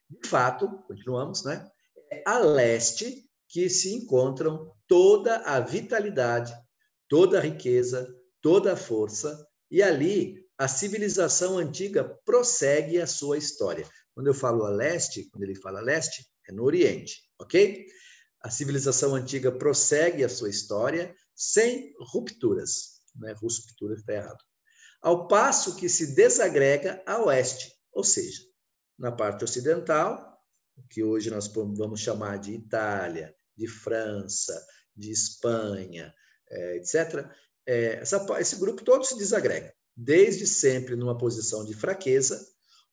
De fato, continuamos, né? É a leste que se encontram toda a vitalidade, toda a riqueza, toda a força, e ali a civilização antiga prossegue a sua história. Quando eu falo a leste, quando ele fala leste, é no Oriente, ok? A civilização antiga prossegue a sua história sem rupturas, né? Ruptura está errado. Ao passo que se desagrega a oeste, ou seja, na parte ocidental, que hoje nós vamos chamar de Itália, de França, de Espanha, etc., esse grupo todo se desagrega, desde sempre numa posição de fraqueza,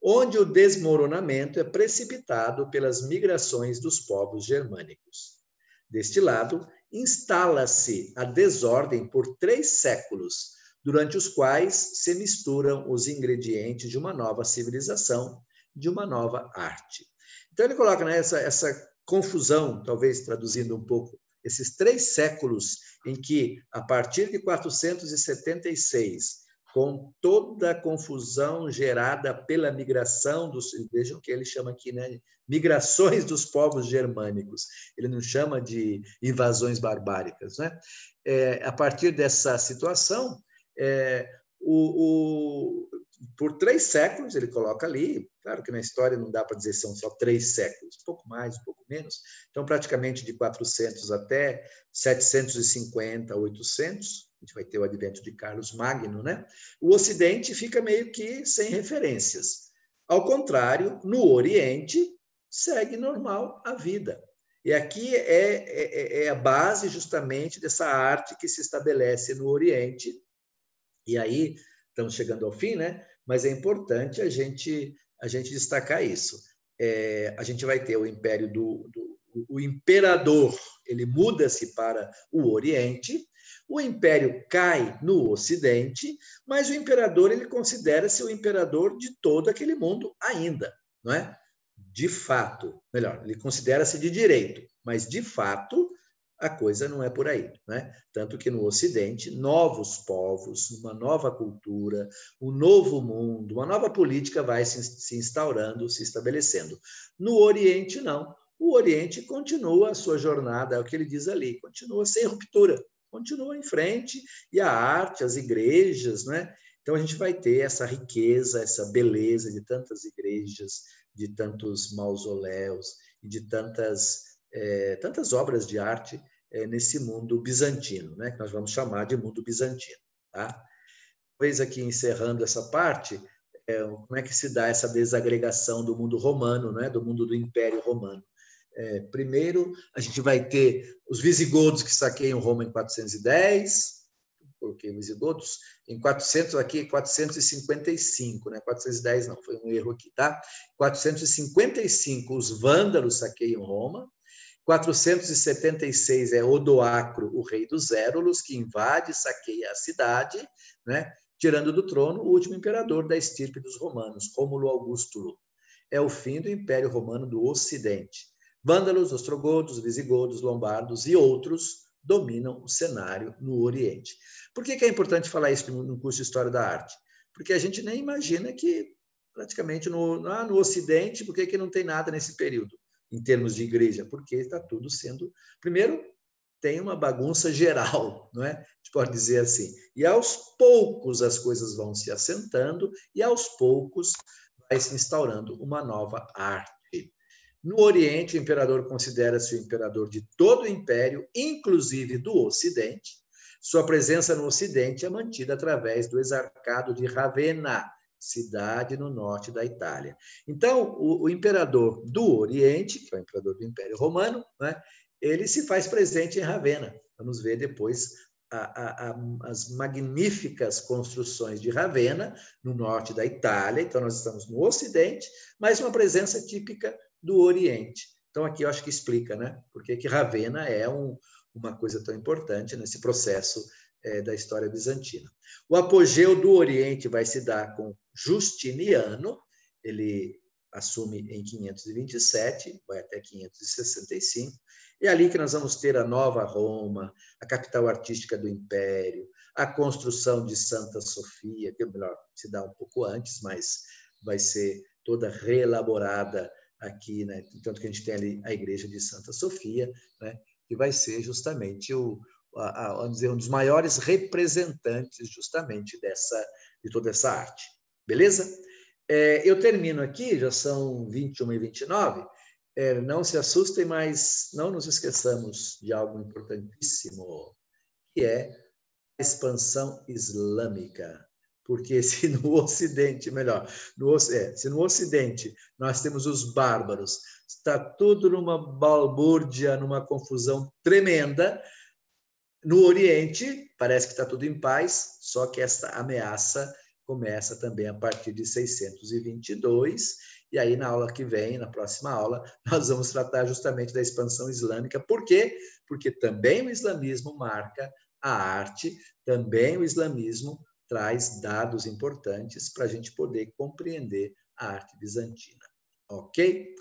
onde o desmoronamento é precipitado pelas migrações dos povos germânicos. Deste lado, instala-se a desordem por 3 séculos, durante os quais se misturam os ingredientes de uma nova civilização, de uma nova arte. Então, ele coloca, né, essa confusão, talvez traduzindo um pouco, esses 3 séculos em que, a partir de 476, com toda a confusão gerada pela migração vejam que ele chama aqui, né, migrações dos povos germânicos, ele não chama de invasões barbáricas, né? A partir dessa situação, por 3 séculos, ele coloca ali, claro que na história não dá para dizer que são só 3 séculos, um pouco mais, um pouco menos, então praticamente de 400 até 750, 800, a gente vai ter o advento de Carlos Magno, né? O Ocidente fica meio que sem referências. Ao contrário, no Oriente, segue normal a vida. E aqui é a base justamente dessa arte que se estabelece no Oriente. E aí, estamos chegando ao fim, né? Mas é importante a gente destacar isso. A gente vai ter o império o imperador, ele muda-se para o Oriente, o império cai no Ocidente, mas o imperador ele considera-se o imperador de todo aquele mundo ainda, não é? De fato, melhor, ele considera-se de direito, mas de fato a coisa não é por aí, né? Tanto que no Ocidente, novos povos, uma nova cultura, um novo mundo, uma nova política vai se instaurando, se estabelecendo. No Oriente, não. O Oriente continua a sua jornada, é o que ele diz ali, continua sem ruptura, continua em frente, e a arte, as igrejas, né? Então a gente vai ter essa riqueza, essa beleza de tantas igrejas, de tantos mausoléus e de tantas obras de arte nesse mundo bizantino, né? Que nós vamos chamar de mundo bizantino. Tá? Talvez aqui encerrando essa parte, como é que se dá essa desagregação do mundo romano, né? Do mundo do Império Romano? Primeiro, a gente vai ter os visigodos que saqueiam Roma em 410, porque visigodos em 455, né? 410 não, foi um erro aqui, tá? 455 os vândalos saqueiam Roma. 476 é Odoacro, o rei dos Érulos, que invade e saqueia a cidade, né? Tirando do trono o último imperador da estirpe dos romanos, Rômulo Augusto. É o fim do Império Romano do Ocidente. Vândalos, ostrogodos, visigodos, lombardos e outros dominam o cenário no Oriente. Por que é importante falar isso no curso de História da Arte? Porque a gente nem imagina que praticamente no Ocidente. Por que não tem nada nesse período, em termos de igreja? Porque está tudo sendo... Primeiro, tem uma bagunça geral, não é? A gente pode dizer assim. E aos poucos as coisas vão se assentando e aos poucos vai se instaurando uma nova arte. No Oriente, o imperador considera-se o imperador de todo o império, inclusive do Ocidente. Sua presença no Ocidente é mantida através do exarcado de Ravenna, cidade no norte da Itália. Então, o imperador do Oriente, que é o imperador do Império Romano, né, ele se faz presente em Ravenna. Vamos ver depois as magníficas construções de Ravenna, no norte da Itália. Então, nós estamos no Ocidente, mas uma presença típica do Oriente. Então, aqui eu acho que explica, né? Por que Ravenna é uma coisa tão importante nesse processo da história bizantina. O apogeu do Oriente vai se dar com Justiniano. Ele assume em 527, vai até 565. É ali que nós vamos ter a Nova Roma, a capital artística do Império, a construção de Santa Sofia, que é melhor se dá um pouco antes, mas vai ser toda reelaborada aqui, né? Tanto que a gente tem ali a igreja de Santa Sofia, né? Que vai ser justamente vamos dizer, um dos maiores representantes justamente de toda essa arte. Beleza? Eu termino aqui, já são 21h29. Não se assustem, mas não nos esqueçamos de algo importantíssimo, que é a expansão islâmica. Porque se no Ocidente, se no Ocidente nós temos os bárbaros, está tudo numa balbúrdia, numa confusão tremenda, no Oriente parece que está tudo em paz, só que esta ameaça começa também a partir de 622, e aí na aula que vem, na próxima aula, nós vamos tratar justamente da expansão islâmica. Por quê? Porque também o islamismo marca a arte, também o islamismo traz dados importantes para a gente poder compreender a arte bizantina. Ok?